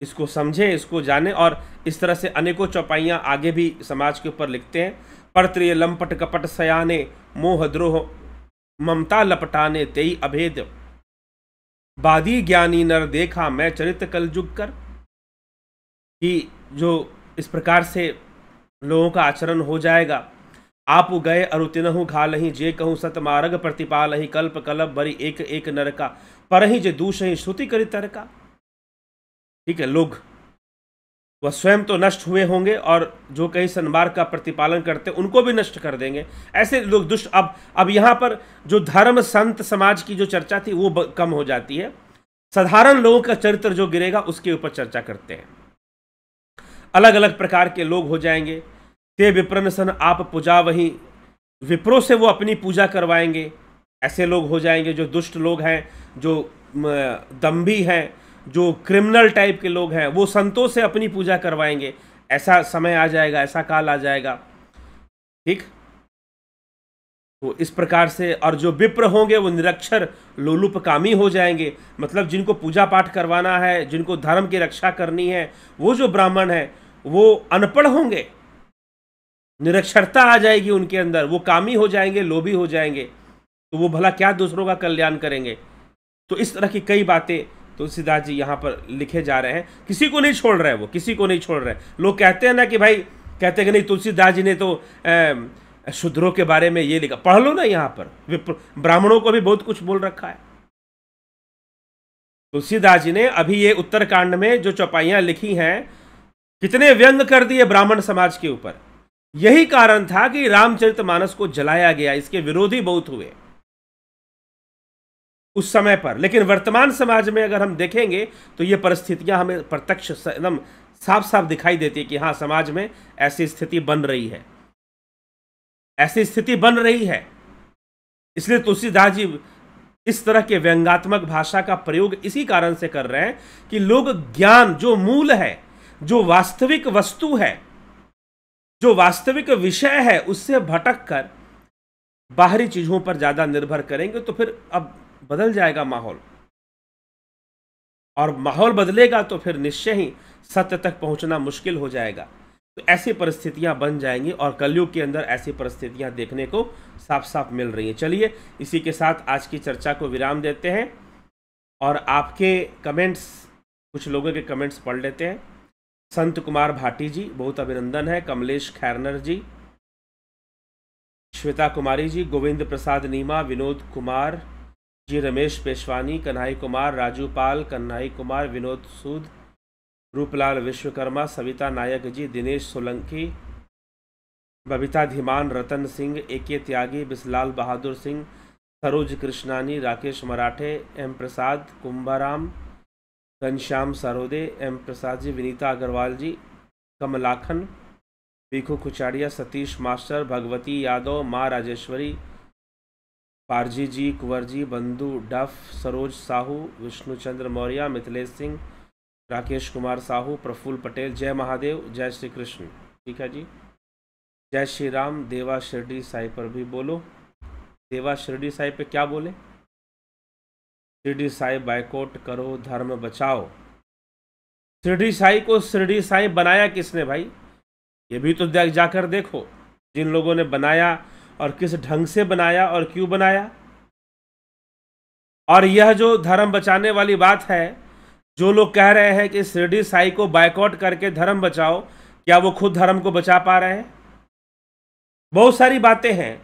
इसको समझें, इसको जानें। और इस तरह से अनेकों चौपाइयां आगे भी समाज के ऊपर लिखते हैं। परत्रिय लंपट कपट सयाने, मोह द्रोह ममता लपटाने, तेई अभेद बादी ज्ञानी नर देखा, मैं चरित कल जुग कर। कि जो इस प्रकार से लोगों का आचरण हो जाएगा। आप गए अरुतिनहु घालही, जे कहूँ सत मार्ग प्रतिपालही, कल्प कल्प बरी एक एक नर का, परहि जे दूषहि श्रुति करि तरका। ठीक है, लोग वह स्वयं तो नष्ट हुए होंगे, और जो कहीं सन्मार्ग का प्रतिपालन करते उनको भी नष्ट कर देंगे। ऐसे लोग दुष्ट। अब यहाँ पर जो धर्म संत समाज की जो चर्चा थी वो कम हो जाती है, साधारण लोगों का चरित्र जो गिरेगा उसके ऊपर चर्चा करते हैं। अलग अलग प्रकार के लोग हो जाएंगे। ते विप्रन सन आप पूजा वही, विप्रो से वो अपनी पूजा करवाएंगे। ऐसे लोग हो जाएंगे जो दुष्ट लोग हैं, जो दम्भी हैं, जो क्रिमिनल टाइप के लोग हैं, वो संतों से अपनी पूजा करवाएंगे। ऐसा समय आ जाएगा, ऐसा काल आ जाएगा। ठीक, तो इस प्रकार से। और जो विप्र होंगे वो निरक्षर लोलुपकामी हो जाएंगे, मतलब जिनको पूजा पाठ करवाना है, जिनको धर्म की रक्षा करनी है, वो जो ब्राह्मण है वो अनपढ़ होंगे, निरक्षरता आ जाएगी उनके अंदर, वो कामी हो जाएंगे, लोभी हो जाएंगे, तो वो भला क्या दूसरों का कल्याण करेंगे। तो इस तरह की कई बातें तुलसीदास जी यहाँ पर लिखे जा रहे हैं। किसी को नहीं छोड़ रहे, वो किसी को नहीं छोड़ रहे। लोग कहते हैं ना कि भाई, कहते हैं कि नहीं तुलसीदास जी ने तो शूद्रों के बारे में ये लिखा, पढ़ लो ना, यहाँ पर ब्राह्मणों को भी बहुत कुछ बोल रखा है। तुलसीदास जी ने अभी ये उत्तरकांड में जो चौपाइयां लिखी हैं, कितने व्यंग कर दिए ब्राह्मण समाज के ऊपर। यही कारण था कि रामचरितमानस को जलाया गया, इसके विरोधी बहुत हुए उस समय पर। लेकिन वर्तमान समाज में अगर हम देखेंगे तो ये परिस्थितियां हमें प्रत्यक्ष एकदम साफ साफ दिखाई देती है कि हाँ, समाज में ऐसी स्थिति बन रही है, ऐसी स्थिति बन रही है। इसलिए तुलसीदास जी इस तरह के व्यंग्यात्मक भाषा का प्रयोग इसी कारण से कर रहे हैं कि लोग ज्ञान, जो मूल है, जो वास्तविक वस्तु है, जो वास्तविक विषय है, उससे भटक कर बाहरी चीजों पर ज्यादा निर्भर करेंगे तो फिर अब बदल जाएगा माहौल, और माहौल बदलेगा तो फिर निश्चय ही सत्य तक पहुंचना मुश्किल हो जाएगा। तो ऐसी परिस्थितियां बन जाएंगी और कलयुग के अंदर ऐसी परिस्थितियां देखने को साफ साफ मिल रही हैं। चलिए इसी के साथ आज की चर्चा को विराम देते हैं और आपके कमेंट्स, कुछ लोगों के कमेंट्स पढ़ लेते हैं। संत कुमार भाटी जी, बहुत अभिनंदन है। कमलेश खैरनर जी, श्वेता कुमारी जी, गोविंद प्रसाद नीमा, विनोद कुमार जी, रमेश पेशवानी, कन्हई कुमार, राजू पाल, कन्हई कुमार, विनोद सूद, रूपलाल विश्वकर्मा, सविता नायक जी, दिनेश सोलंकी, बबीता धीमान, रतन सिंह, ए.के. त्यागी, बिस्लाल बहादुर सिंह, सरोज कृष्णानी, राकेश मराठे, एम प्रसाद, कुंभाराम, घनश्याम सरोदे, एम प्रसाद जी, विनीता अग्रवाल जी, कमलाखन, पीखू कुचाड़िया, सतीश मास्टर, भगवती यादव, माँ राजेश्वरी, पारजी जी, कुंवर जी, बंधु डफ, सरोज साहू, विष्णुचंद्र मौर्य, मिथिलेश सिंह, राकेश कुमार साहू, प्रफुल्ल पटेल। जय महादेव, जय श्री कृष्ण। ठीक है जी, जय श्री राम। देवा शिरडी साई पर भी बोलो। देवा शिरडी साई पे क्या बोले? शिरडी साई बायकॉट करो, धर्म बचाओ। शिरडी साई को शिरडी साई बनाया किसने भाई? ये भी तो जाकर देखो, जिन लोगों ने बनाया और किस ढंग से बनाया और क्यों बनाया। और यह जो धर्म बचाने वाली बात है, जो लोग कह रहे हैं कि शिरडी साई को बायकॉट करके धर्म बचाओ, क्या वो खुद धर्म को बचा पा रहे हैं? बहुत सारी बातें हैं,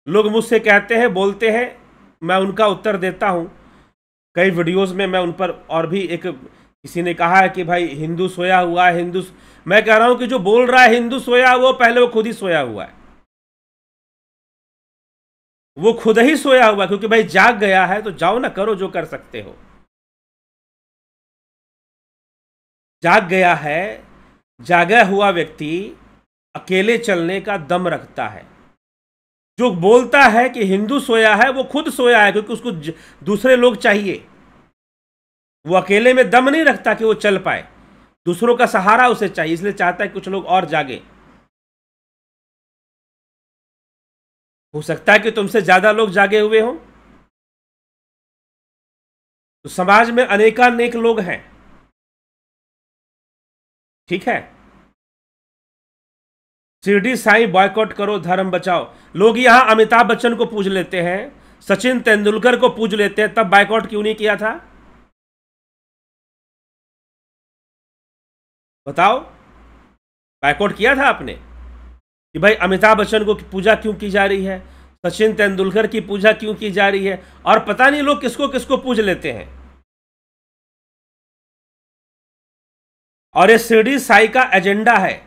लोग मुझसे कहते हैं, बोलते हैं, मैं उनका उत्तर देता हूं। कई वीडियोस में मैं उन पर, और भी एक किसी ने कहा है कि भाई हिंदू सोया हुआ है, हिंदू। मैं कह रहा हूं कि जो बोल रहा है हिंदू सोया हुआ, पहले वो खुद ही सोया हुआ है। वो खुद ही सोया हुआ, क्योंकि भाई जाग गया है तो जाओ ना, करो जो कर सकते हो। जाग गया है, जागा हुआ व्यक्ति अकेले चलने का दम रखता है। जो बोलता है कि हिंदू सोया है, वो खुद सोया है, क्योंकि उसको दूसरे लोग चाहिए। वो अकेले में दम नहीं रखता कि वो चल पाए, दूसरों का सहारा उसे चाहिए, इसलिए चाहता है कुछ लोग और जागे। हो सकता है कि तुमसे ज्यादा लोग जागे हुए हों। तो समाज में अनेकानेक लोग हैं, ठीक है। शिरडी साईं बॉयकॉट करो, धर्म बचाओ। लोग यहां अमिताभ बच्चन को पूज लेते हैं, सचिन तेंदुलकर को पूज लेते हैं, तब बॉयकॉट क्यों नहीं किया था? बताओ, बॉयकॉट किया था आपने कि भाई अमिताभ बच्चन को पूजा क्यों की जा रही है, सचिन तेंदुलकर की पूजा क्यों की जा रही है, और पता नहीं लोग किसको किसको पूज लेते हैं। और ये शिरडी साई का एजेंडा है।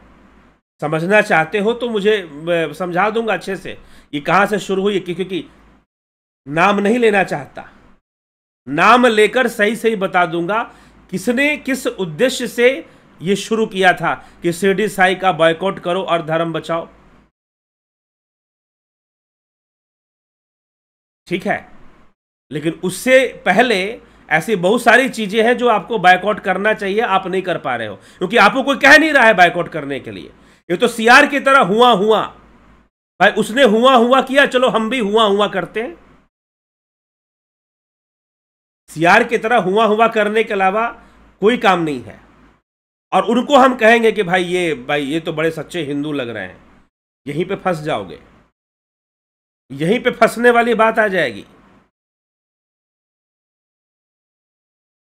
समझना चाहते हो तो मुझे समझा दूंगा अच्छे से ये कहां से शुरू हुई, क्योंकि नाम नहीं लेना चाहता। नाम लेकर सही सही बता दूंगा किसने किस उद्देश्य से ये शुरू किया था कि शिरडी साई का बॉयकॉट करो और धर्म बचाओ। ठीक है, लेकिन उससे पहले ऐसी बहुत सारी चीजें हैं जो आपको बायकॉट करना चाहिए, आप नहीं कर पा रहे हो, क्योंकि आपको कोई कह नहीं रहा है बायकॉट करने के लिए। ये तो सीआर की तरह हुआ हुआ, भाई उसने हुआ हुआ किया, चलो हम भी हुआ हुआ करते हैं। सीआर की तरह हुआ हुआ करने के अलावा कोई काम नहीं है। और उनको हम कहेंगे कि भाई ये तो बड़े सच्चे हिंदू लग रहे हैं, यहीं पे फंस जाओगे, यहीं पे फंसने वाली बात आ जाएगी।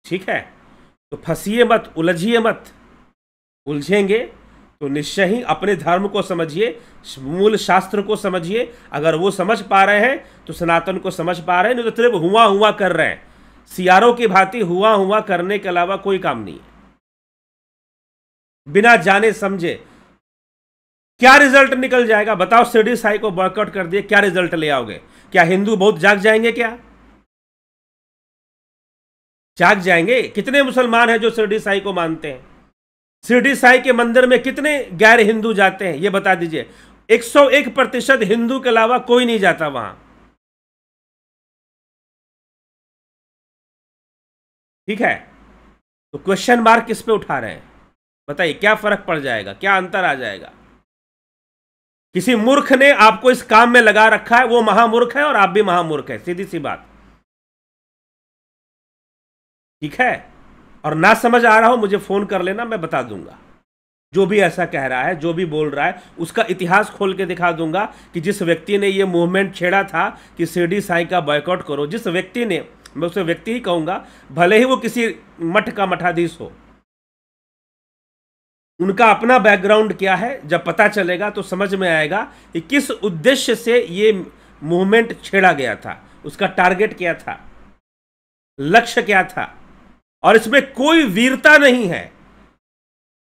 ठीक है, तो फंसिए मत, उलझिए मत। उलझेंगे तो निश्चय ही अपने धर्म को समझिए, मूल शास्त्र को समझिए। अगर वो समझ पा रहे हैं तो सनातन को समझ पा रहे हैं, नहीं तो सिर्फ हुआ हुआ कर रहे हैं। सियारों की भांति हुआ हुआ करने के अलावा कोई काम नहीं है। बिना जाने समझे क्या रिजल्ट निकल जाएगा बताओ? शिरडी साई को बॉयकॉट कर दिए, क्या रिजल्ट ले आओगे? क्या हिंदू बहुत जाग जाएंगे? क्या जाग जाएंगे? कितने मुसलमान हैं जो शिरडी साई को मानते हैं? शिरडी साई के मंदिर में कितने गैर हिंदू जाते हैं ये बता दीजिए। 101% हिंदू के अलावा कोई नहीं जाता वहां। ठीक है, तो क्वेश्चन मार्क किस पे उठा रहे हैं बताइए? क्या फर्क पड़ जाएगा, क्या अंतर आ जाएगा? किसी मूर्ख ने आपको इस काम में लगा रखा है, वो महामूर्ख है और आप भी महामूर्ख है, सीधी सी बात। ठीक है, और ना समझ आ रहा हो मुझे फोन कर लेना, मैं बता दूंगा। जो भी ऐसा कह रहा है, जो भी बोल रहा है, उसका इतिहास खोल के दिखा दूंगा कि जिस व्यक्ति ने ये मूवमेंट छेड़ा था कि शिरडी साईं का बॉयकॉट करो, जिस व्यक्ति ने, मैं उसे व्यक्ति ही कहूंगा, भले ही वो किसी मठ का मठाधीश हो, उनका अपना बैकग्राउंड क्या है जब पता चलेगा तो समझ में आएगा कि किस उद्देश्य से ये मूवमेंट छेड़ा गया था, उसका टारगेट क्या था, लक्ष्य क्या था। और इसमें कोई वीरता नहीं है,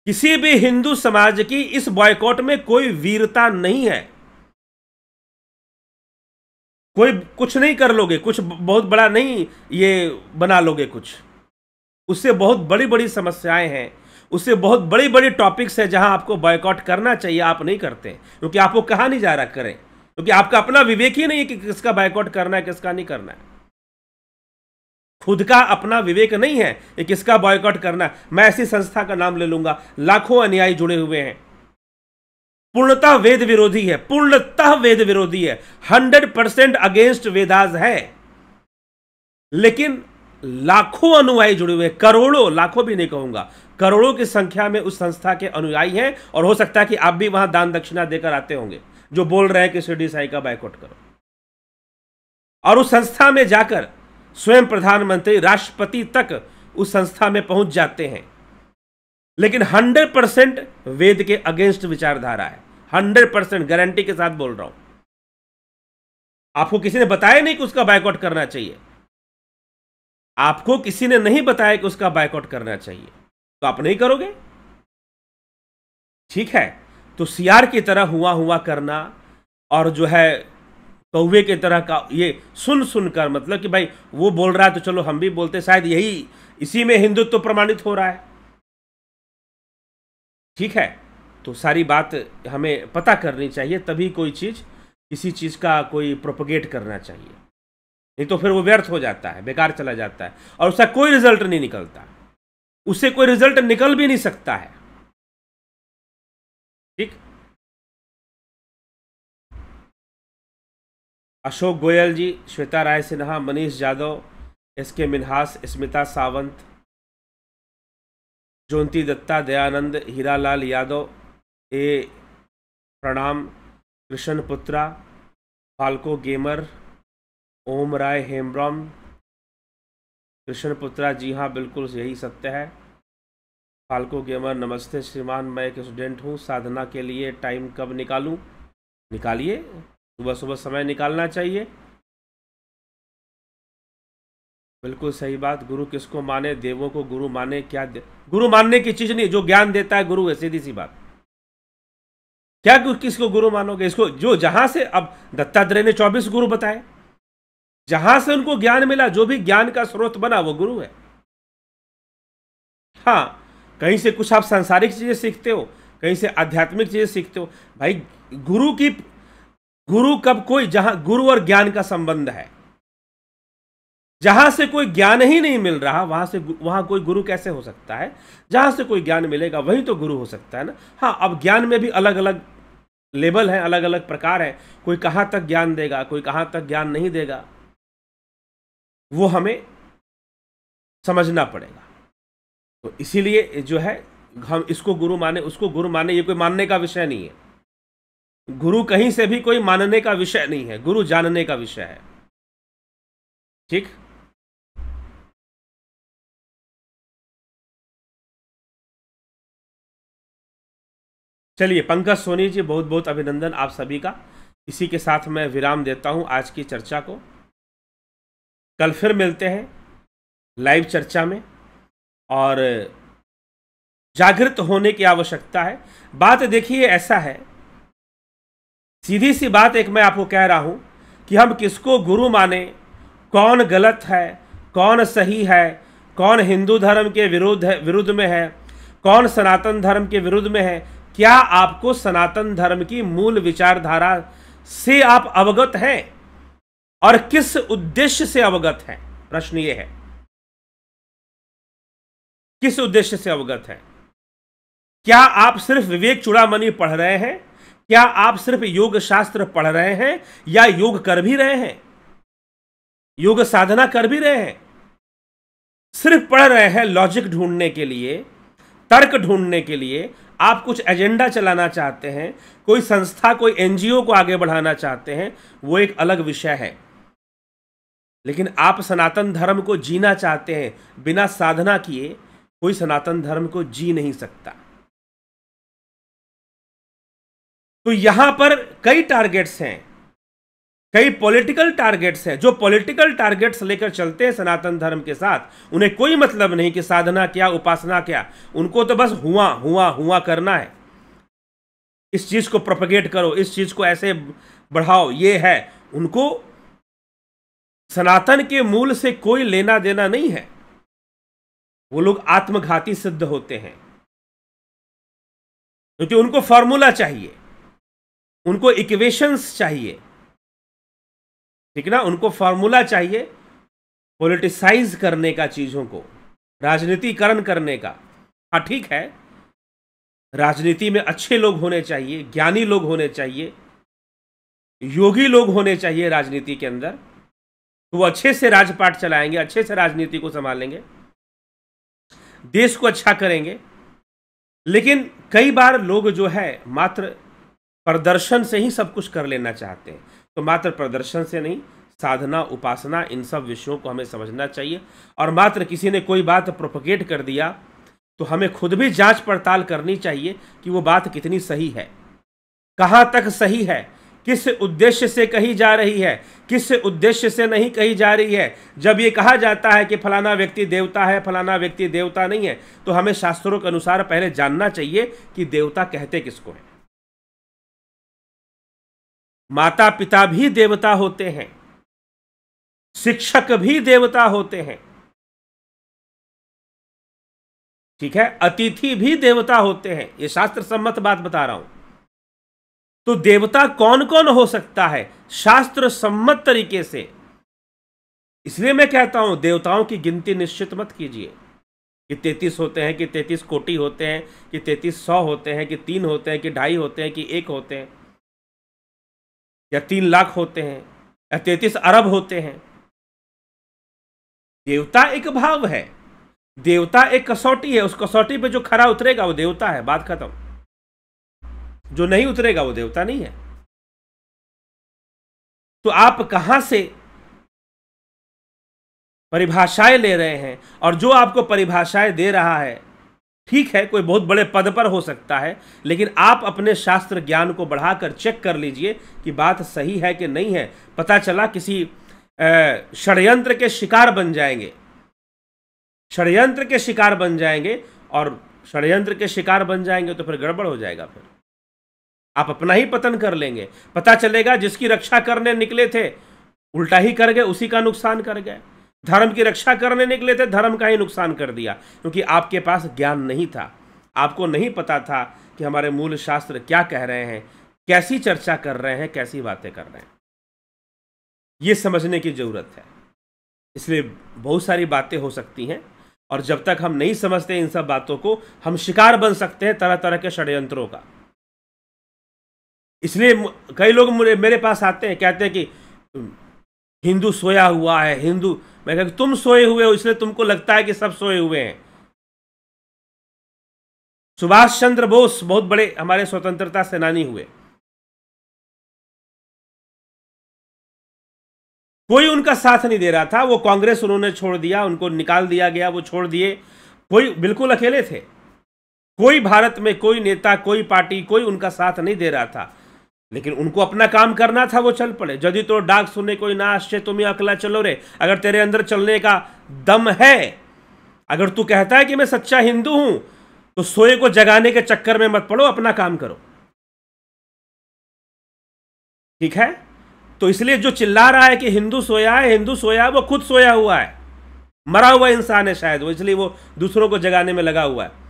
किसी भी हिंदू समाज की इस बॉयकॉट में कोई वीरता नहीं है। कोई कुछ नहीं कर लोगे, कुछ बहुत बड़ा नहीं ये बना लोगे कुछ, उससे बहुत बड़ी बड़ी समस्याएं हैं, उससे बहुत बड़ी बड़ी टॉपिक्स है जहां आपको बॉयकॉट करना चाहिए, आप नहीं करते क्योंकि आपको कहा नहीं जा रहा करें, क्योंकि आपका अपना विवेक ही नहीं है कि किसका बॉयकॉट करना है किसका नहीं करना है। खुद का अपना विवेक नहीं है कि किसका बॉयकॉट करना है। मैं ऐसी संस्था का नाम ले लूंगा, लाखों अनुयायी जुड़े हुए हैं, पूर्णतः वेद विरोधी है, पूर्णतः वेद विरोधी है, 100% अगेंस्ट वेदास है, लेकिन लाखों अनुयायी जुड़े हुए, करोड़ों, लाखों भी नहीं कहूंगा, करोड़ों की संख्या में उस संस्था के अनुयायी हैं। और हो सकता है कि आप भी वहां दान दक्षिणा देकर आते होंगे, जो बोल रहे हैं कि शिरडी साईं का बायकॉट करो। और उस संस्था में जाकर स्वयं प्रधानमंत्री, राष्ट्रपति तक उस संस्था में पहुंच जाते हैं, लेकिन 100% वेद के अगेंस्ट विचारधारा है, 100% गारंटी के साथ बोल रहा हूं। आपको किसी ने बताया नहीं कि उसका बायकॉट करना चाहिए, आपको किसी ने नहीं बताया कि उसका बायकॉट करना चाहिए, तो आप नहीं करोगे, ठीक है। तो सीआर की तरह हुआ करना और जो है कौवे की तरह का ये सुन सुनकर, मतलब कि भाई वो बोल रहा है तो चलो हम भी बोलते, शायद यही इसी में हिंदुत्व तो प्रमाणित हो रहा है, ठीक है। तो सारी बात हमें पता करनी चाहिए, तभी कोई चीज, किसी चीज का कोई प्रोपगेट करना चाहिए, नहीं तो फिर वो व्यर्थ हो जाता है, बेकार चला जाता है और उसका कोई रिजल्ट नहीं निकलता, उससे कोई रिजल्ट निकल भी नहीं सकता है, ठीक। अशोक गोयल जी, श्वेता राय सिन्हा, मनीष यादव, एसके मिन्हास, स्मिता सावंत, ज्योति दत्ता, दयानंद, हीरालाल यादव, ए प्रणाम, कृष्ण पुत्रा, फाल्को गेमर, ओम राय हेमब्रॉम, कृष्ण पुत्रा, जी हाँ बिल्कुल यही सत्य है। फाल्को गेमर, नमस्ते श्रीमान, मैं एक स्टूडेंट हूँ, साधना के लिए टाइम कब निकालूं? निकालिए, सुबह सुबह समय निकालना चाहिए, बिल्कुल सही बात। गुरु किसको माने? देवों को गुरु माने? क्या गुरु मानने की चीज नहीं, जो ज्ञान देता है गुरु है, सीधी सी बात। क्या किसको गुरु मानोगे? इसको जो जहां से, अब दत्तात्रेय ने 24 गुरु बताए, जहां से उनको ज्ञान मिला, जो भी ज्ञान का स्रोत बना वो गुरु है। हाँ, कहीं से कुछ आप सांसारिक चीजें सीखते हो, कहीं से आध्यात्मिक चीजें सीखते हो, भाई गुरु कब, कोई जहां गुरु और ज्ञान का संबंध है, जहां से कोई ज्ञान ही नहीं मिल रहा वहां कोई गुरु कैसे हो सकता है? जहां से कोई ज्ञान मिलेगा वहीं तो गुरु हो सकता है ना। हाँ, अब ज्ञान में भी अलग अलग लेवल हैं, अलग अलग प्रकार हैं, कोई कहां तक ज्ञान देगा, कोई कहां तक ज्ञान नहीं देगा, वो हमें समझना पड़ेगा। तो इसीलिए जो है, हम इसको गुरु माने, उसको गुरु माने, ये कोई मानने का विषय नहीं है। गुरु कहीं से भी कोई मानने का विषय नहीं है, गुरु जानने का विषय है, ठीक। चलिए, पंकज सोनी जी, बहुत बहुत अभिनंदन आप सभी का। इसी के साथ मैं विराम देता हूं आज की चर्चा को। कल फिर मिलते हैं लाइव चर्चा में, और जागृत होने की आवश्यकता है। बात देखिए, ऐसा है, सीधी सी बात एक मैं आपको कह रहा हूं कि हम किसको गुरु माने, कौन गलत है, कौन सही है, कौन हिंदू धर्म के विरुद्ध में है, कौन सनातन धर्म के विरुद्ध में है, क्या आपको सनातन धर्म की मूल विचारधारा से आप अवगत हैं और किस उद्देश्य से अवगत हैं? प्रश्न यह है, किस उद्देश्य से अवगत है? क्या आप सिर्फ विवेक चूड़ामणि पढ़ रहे हैं? क्या आप सिर्फ योग शास्त्र पढ़ रहे हैं, या योग कर भी रहे हैं, योग साधना कर भी रहे हैं? सिर्फ पढ़ रहे हैं लॉजिक ढूंढने के लिए, तर्क ढूंढने के लिए, आप कुछ एजेंडा चलाना चाहते हैं, कोई संस्था, कोई एनजीओ को आगे बढ़ाना चाहते हैं, वो एक अलग विषय है। लेकिन आप सनातन धर्म को जीना चाहते हैं, बिना साधना किए कोई सनातन धर्म को जी नहीं सकता। तो यहां पर कई टारगेट्स हैं, कई पॉलिटिकल टारगेट्स हैं। जो पॉलिटिकल टारगेट्स लेकर चलते हैं सनातन धर्म के साथ, उन्हें कोई मतलब नहीं कि साधना क्या, उपासना क्या, उनको तो बस हुआ हुआ हुआ करना है। इस चीज को प्रोपेगेट करो, इस चीज को ऐसे बढ़ाओ, ये है। उनको सनातन के मूल से कोई लेना देना नहीं है। वो लोग आत्मघाती सिद्ध होते हैं, क्योंकि उनको फॉर्मूला चाहिए, उनको इक्वेशंस चाहिए, ठीक ना, उनको फॉर्मूला चाहिए पॉलिटिसाइज करने का, चीजों को राजनीतिकरण करने का। हाँ ठीक है, राजनीति में अच्छे लोग होने चाहिए, ज्ञानी लोग होने चाहिए, योगी लोग होने चाहिए राजनीति के अंदर, तो वो अच्छे से राजपाट चलाएंगे, अच्छे से राजनीति को संभालेंगे, देश को अच्छा करेंगे। लेकिन कई बार लोग जो है मात्र प्रदर्शन से ही सब कुछ कर लेना चाहते हैं। तो मात्र प्रदर्शन से नहीं, साधना, उपासना, इन सब विषयों को हमें समझना चाहिए। और मात्र किसी ने कोई बात प्रोपगेट कर दिया तो हमें खुद भी जांच पड़ताल करनी चाहिए कि वो बात कितनी सही है, कहां तक सही है, किस उद्देश्य से कही जा रही है, किस उद्देश्य से नहीं कही जा रही है। जब ये कहा जाता है कि फलाना व्यक्ति देवता है, फलाना व्यक्ति देवता नहीं है, तो हमें शास्त्रों के अनुसार पहले जानना चाहिए कि देवता कहते किसको है। माता पिता भी देवता होते हैं, शिक्षक भी देवता होते हैं, ठीक है, अतिथि भी देवता होते हैं। ये शास्त्र सम्मत बात बता रहा हूं। तो देवता कौन कौन हो सकता है शास्त्र सम्मत तरीके से। इसलिए मैं कहता हूं देवताओं की गिनती निश्चित मत कीजिए कि 33 होते हैं, कि 33 कोटि होते हैं, कि 3300 होते हैं, कि 3 होते हैं, कि 2.5 होते हैं, कि 1 होते हैं, या 3 लाख होते हैं, या 33 अरब होते हैं। देवता एक भाव है, देवता एक कसौटी है। उस कसौटी पे जो खरा उतरेगा वो देवता है, बात खत्म। जो नहीं उतरेगा वो देवता नहीं है। तो आप कहां से परिभाषाएं ले रहे हैं, और जो आपको परिभाषाएं दे रहा है, ठीक है, कोई बहुत बड़े पद पर हो सकता है, लेकिन आप अपने शास्त्र ज्ञान को बढ़ाकर चेक कर लीजिए कि बात सही है कि नहीं है। पता चला किसी षड्यंत्र के शिकार बन जाएंगे, षड्यंत्र के शिकार बन जाएंगे, और षड्यंत्र के शिकार बन जाएंगे तो फिर गड़बड़ हो जाएगा। फिर आप अपना ही पतन कर लेंगे। पता चलेगा जिसकी रक्षा करने निकले थे उल्टा ही कर गए, उसी का नुकसान कर गए। धर्म की रक्षा करने निकले थे, धर्म का ही नुकसान कर दिया, क्योंकि आपके पास ज्ञान नहीं था। आपको नहीं पता था कि हमारे मूल शास्त्र क्या कह रहे हैं, कैसी चर्चा कर रहे हैं, कैसी बातें कर रहे हैं। ये समझने की जरूरत है। इसलिए बहुत सारी बातें हो सकती हैं, और जब तक हम नहीं समझते इन सब बातों को, हम शिकार बन सकते हैं तरह तरह के षड्यंत्रों का। इसलिए कई लोग मेरे पास आते हैं, कहते हैं कि हिंदू सोया हुआ है, हिंदू। मैं कहता तुम सोए हुए हो, इसलिए तुमको लगता है कि सब सोए हुए हैं। सुभाष चंद्र बोस बहुत बड़े हमारे स्वतंत्रता सेनानी हुए, कोई उनका साथ नहीं दे रहा था। वो कांग्रेस उन्होंने छोड़ दिया, उनको निकाल दिया गया, वो छोड़ दिए। कोई बिल्कुल अकेले थे, कोई भारत में कोई नेता, कोई पार्टी, कोई उनका साथ नहीं दे रहा था। लेकिन उनको अपना काम करना था, वो चल पड़े। यदि तो डाक सुने कोई ना आश्चर्य, तुम अकेला चलो रे। अगर तेरे अंदर चलने का दम है, अगर तू कहता है कि मैं सच्चा हिंदू हूं, तो सोए को जगाने के चक्कर में मत पड़ो, अपना काम करो, ठीक है। तो इसलिए जो चिल्ला रहा है कि हिंदू सोया है, हिंदू सोया है, वो खुद सोया हुआ है, मरा हुआ इंसान है शायद वो, इसलिए वो दूसरों को जगाने में लगा हुआ है।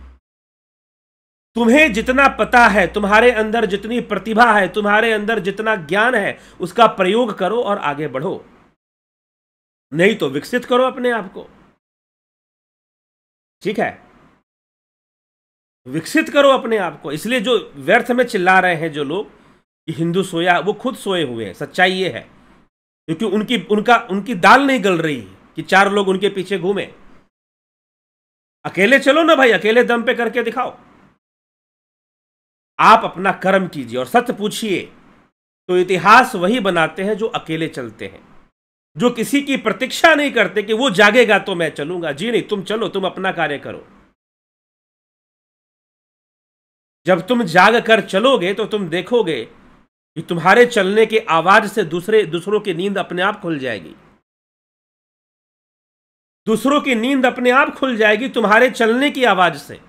तुम्हें जितना पता है, तुम्हारे अंदर जितनी प्रतिभा है, तुम्हारे अंदर जितना ज्ञान है, उसका प्रयोग करो और आगे बढ़ो। नहीं तो विकसित करो अपने आप को, ठीक है, विकसित करो अपने आप को। इसलिए जो व्यर्थ में चिल्ला रहे हैं जो लोग कि हिंदू सोया, वो खुद सोए हुए हैं। सच्चाई ये है, क्योंकि उनकी दाल नहीं गल रही कि 4 लोग उनके पीछे घूमे। अकेले चलो ना भाई, अकेले दम पे करके दिखाओ। आप अपना कर्म कीजिए और सत्य पूछिए, तो इतिहास वही बनाते हैं जो अकेले चलते हैं, जो किसी की प्रतीक्षा नहीं करते कि वो जागेगा तो मैं चलूंगा। जी नहीं, तुम चलो, तुम अपना कार्य करो। जब तुम जाग कर चलोगे तो तुम देखोगे कि तुम्हारे चलने के आवाज से दूसरों की नींद अपने आप खुल जाएगी। दूसरों की नींद अपने आप खुल जाएगी तुम्हारे चलने की आवाज से।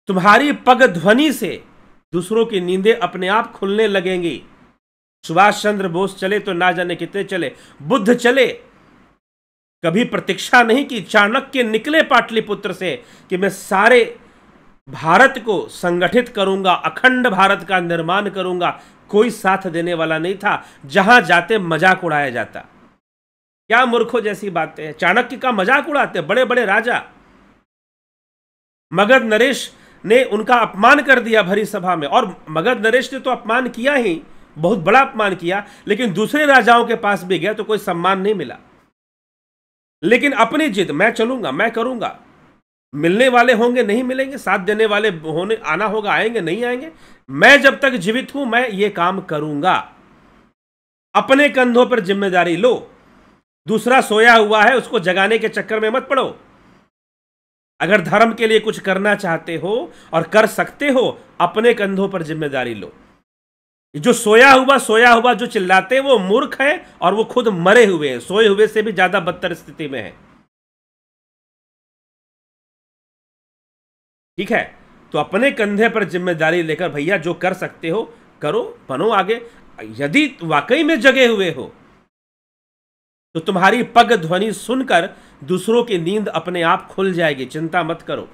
तुम्हारी पग ध्वनि से दूसरों की नींदें अपने आप खुलने लगेंगी। सुभाष चंद्र बोस चले तो ना जाने कितने चले, बुद्ध चले, कभी प्रतीक्षा नहीं की। चाणक्य निकले पाटलिपुत्र से कि मैं सारे भारत को संगठित करूंगा, अखंड भारत का निर्माण करूंगा। कोई साथ देने वाला नहीं था, जहां जाते मजाक उड़ाया जाता। क्या मूर्खों जैसी बातें हैं। चाणक्य का मजाक उड़ाते बड़े बड़े राजा। मगध नरेश ने उनका अपमान कर दिया भरी सभा में, और मगध नरेश ने तो अपमान किया ही, बहुत बड़ा अपमान किया, लेकिन दूसरे राजाओं के पास भी गया तो कोई सम्मान नहीं मिला। लेकिन अपनी जिद, मैं चलूंगा, मैं करूंगा। मिलने वाले होंगे, नहीं मिलेंगे, साथ देने वाले होने आना होगा, आएंगे, नहीं आएंगे, मैं जब तक जीवित हूं मैं ये काम करूंगा। अपने कंधों पर जिम्मेदारी लो। दूसरा सोया हुआ है, उसको जगाने के चक्कर में मत पड़ो। अगर धर्म के लिए कुछ करना चाहते हो और कर सकते हो, अपने कंधों पर जिम्मेदारी लो। जो सोया हुआ जो चिल्लाते हैं वो मूर्ख है, और वो खुद मरे हुए हैं, सोए हुए से भी ज्यादा बदतर स्थिति में है। ठीक है, तो अपने कंधे पर जिम्मेदारी लेकर भैया जो कर सकते हो करो, बनो आगे। यदि वाकई में जगे हुए हो तो तुम्हारी पग ध्वनि सुनकर दूसरों की नींद अपने आप खुल जाएगी, चिंता मत करो।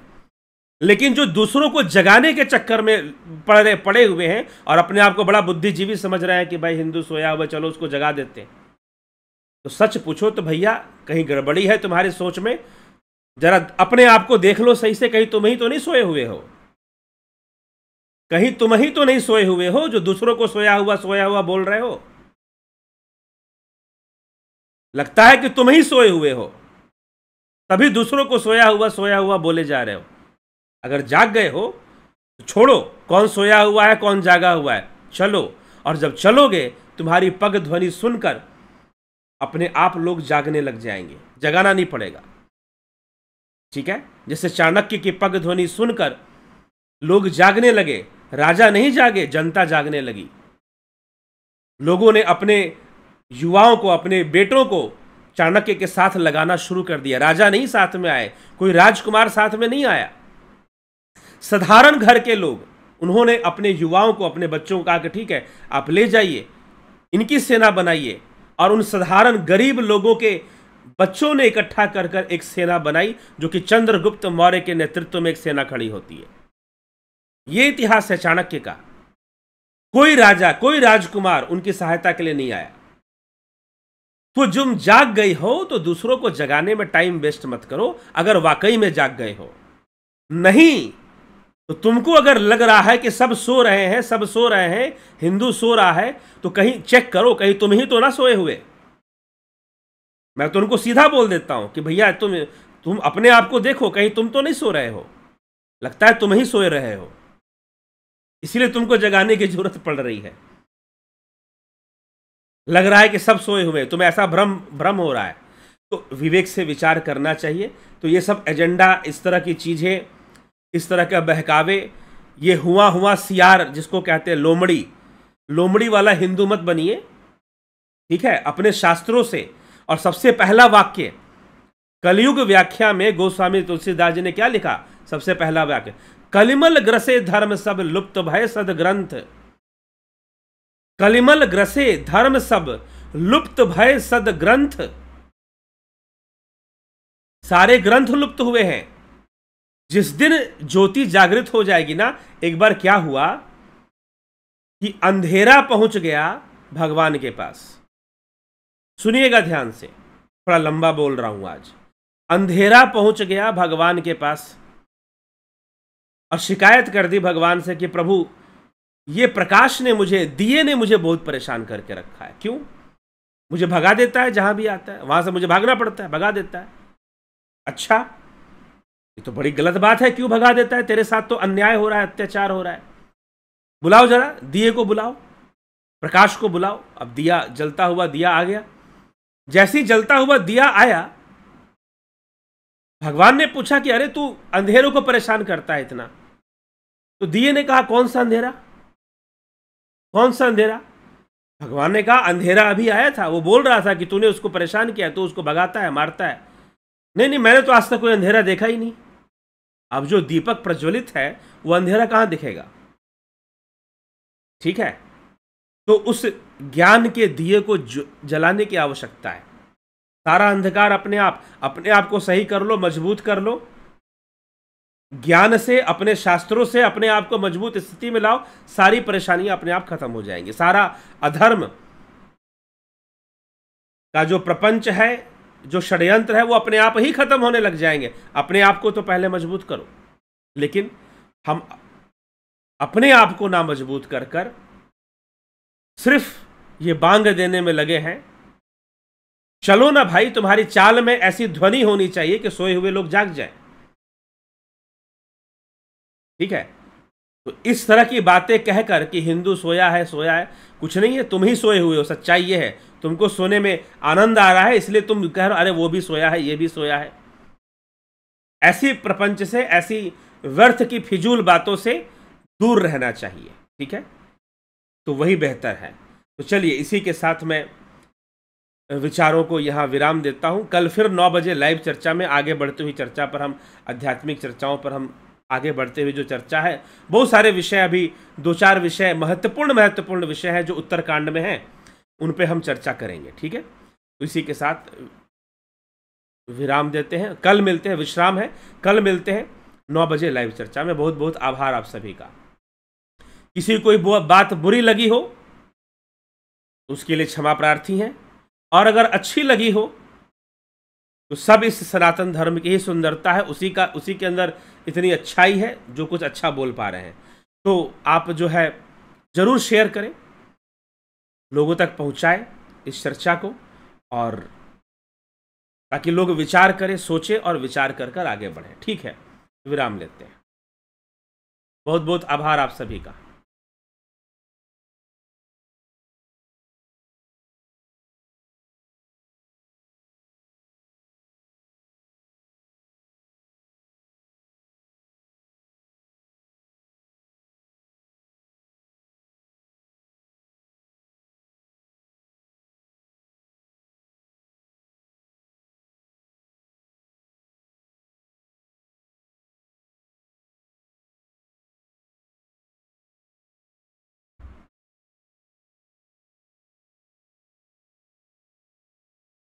लेकिन जो दूसरों को जगाने के चक्कर में पड़े हुए हैं और अपने आप को बड़ा बुद्धिजीवी समझ रहे हैं कि भाई हिंदू सोया हुआ, चलो उसको जगा देते हैं, तो सच पूछो तो भैया कहीं गड़बड़ी है तुम्हारी सोच में। जरा अपने आप को देख लो सही से, कहीं तुम ही तो नहीं सोए हुए हो। कहीं तुम ही तो नहीं सोए हुए हो जो दूसरों को सोया हुआ बोल रहे हो। लगता है कि तुम ही सोए हुए हो, तभी दूसरों को सोया हुआ बोले जा रहे हो। अगर जाग गए हो तो छोड़ो कौन सोया हुआ है कौन जागा हुआ है, चलो। और जब चलोगे तुम्हारी पग ध्वनि सुनकर अपने आप लोग जागने लग जाएंगे, जगाना नहीं पड़ेगा। ठीक है, जैसे चाणक्य की पग ध्वनि सुनकर लोग जागने लगे, राजा नहीं जागे, जनता जागने लगी। लोगों ने अपने युवाओं को, अपने बेटों को चाणक्य के साथ लगाना शुरू कर दिया। राजा नहीं साथ में आए, कोई राजकुमार साथ में नहीं आया, साधारण घर के लोग। उन्होंने अपने युवाओं को, अपने बच्चों को कहा कि ठीक है आप ले जाइए, इनकी सेना बनाइए। और उन साधारण गरीब लोगों के बच्चों ने इकट्ठा कर एक सेना बनाई, जो कि चंद्रगुप्त मौर्य के नेतृत्व में एक सेना खड़ी होती है। यह इतिहास है चाणक्य का। कोई राजा, कोई राजकुमार उनकी सहायता के लिए नहीं आया। तो तुम जाग गई हो तो दूसरों को जगाने में टाइम वेस्ट मत करो, अगर वाकई में जाग गए हो। नहीं तो तुमको अगर लग रहा है कि सब सो रहे हैं, सब सो रहे हैं, हिंदू सो रहा है, तो कहीं चेक करो, कहीं तुम ही तो ना सोए हुए। मैं तो उनको सीधा बोल देता हूं कि भैया तुम अपने आप को देखो, कहीं तुम तो नहीं सो रहे हो। लगता है तुम ही सोए रहे हो, इसीलिए तुमको जगाने की जरूरत पड़ रही है। लग रहा है कि सब सोए हुए, तुम्हें ऐसा भ्रम हो रहा है। तो विवेक से विचार करना चाहिए। तो ये सब एजेंडा, इस तरह की चीजें, इस तरह के बहकावे, ये हुआ सियार जिसको कहते हैं लोमड़ी वाला हिंदू मत बनिए। ठीक है, अपने शास्त्रों से। और सबसे पहला वाक्य कलयुग व्याख्या में गोस्वामी तुलसीदास जी ने क्या लिखा? सबसे पहला वाक्य, कलिमल ग्रसे धर्म सब लुप्त भय सद ग्रंथ। कलिमल ग्रसे धर्म सब लुप्त भय सद ग्रंथ। सारे ग्रंथ लुप्त हुए हैं। जिस दिन ज्योति जागृत हो जाएगी ना, एक बार क्या हुआ कि अंधेरा पहुंच गया भगवान के पास। सुनिएगा ध्यान से, थोड़ा लंबा बोल रहा हूं आज। अंधेरा पहुंच गया भगवान के पास और शिकायत कर दी भगवान से कि प्रभु ये प्रकाश ने मुझे, दिए ने मुझे बहुत परेशान करके रखा है। क्यों? मुझे भगा देता है, जहां भी आता है वहां से मुझे भागना पड़ता है, भगा देता है। अच्छा, ये तो बड़ी गलत बात है, क्यों भगा देता है? तेरे साथ तो अन्याय हो रहा है, अत्याचार हो रहा है। बुलाओ जरा दिए को, बुलाओ प्रकाश को बुलाओ। अब दिया, जलता हुआ दिया आ गया। जैसे ही जलता हुआ दिया आया, भगवान ने पूछा कि अरे तू अंधेरों को परेशान करता है इतना। तो दिए ने कहा कौन सा अंधेरा, कौन सा अंधेरा? भगवान ने कहा अंधेरा अभी आया था, वो बोल रहा था कि तूने उसको परेशान किया, तो उसको भगाता है, मारता है। नहीं नहीं, मैंने तो आज तक कोई अंधेरा देखा ही नहीं। अब जो दीपक प्रज्वलित है वो अंधेरा कहां दिखेगा? ठीक है, तो उस ज्ञान के दिए को जलाने की आवश्यकता है। सारा अंधकार अपने आप को सही कर लो, मजबूत कर लो ज्ञान से, अपने शास्त्रों से अपने आप को मजबूत स्थिति में लाओ, सारी परेशानियां अपने आप खत्म हो जाएंगी। सारा अधर्म का जो प्रपंच है, जो षड्यंत्र है, वो अपने आप ही खत्म होने लग जाएंगे। अपने आप को तो पहले मजबूत करो। लेकिन हम अपने आप को ना मजबूत कर कर सिर्फ ये बांग देने में लगे हैं। चलो ना भाई, तुम्हारी चाल में ऐसी ध्वनि होनी चाहिए कि सोए हुए लोग जाग जाएं। ठीक है, तो इस तरह की बातें कहकर कि हिंदू सोया है, सोया है, कुछ नहीं है, तुम ही सोए हुए हो। सच्चाई ये है, तुमको सोने में आनंद आ रहा है, इसलिए तुम कह रहे हो अरे वो भी सोया है, ये भी सोया है। ऐसी प्रपंच से, ऐसी व्यर्थ की फिजूल बातों से दूर रहना चाहिए। ठीक है, तो वही बेहतर है। तो चलिए, इसी के साथ मैं विचारों को यहाँ विराम देता हूँ। कल फिर 9 बजे लाइव चर्चा में आगे बढ़ती हुई चर्चा पर हम, आध्यात्मिक चर्चाओं पर हम आगे बढ़ते हुए जो चर्चा है, बहुत सारे विषय, अभी 2-4 विषय महत्वपूर्ण विषय हैं जो उत्तरकांड में हैं, उन पे हम चर्चा करेंगे। ठीक है, तो इसी के साथ विराम देते हैं। कल मिलते हैं, विश्राम है, कल मिलते हैं 9 बजे लाइव चर्चा में। बहुत बहुत आभार आप सभी का। किसी कोई बात बुरी लगी हो उसके लिए क्षमा प्रार्थी हैं, और अगर अच्छी लगी हो तो सब इस सनातन धर्म की ही सुंदरता है, उसी के अंदर इतनी अच्छाई है जो कुछ अच्छा बोल पा रहे हैं। तो आप जो है जरूर शेयर करें, लोगों तक पहुंचाएं इस चर्चा को, और ताकि लोग विचार करें, सोचें और विचार कर आगे बढ़ें। ठीक है, विराम लेते हैं। बहुत बहुत आभार आप सभी का।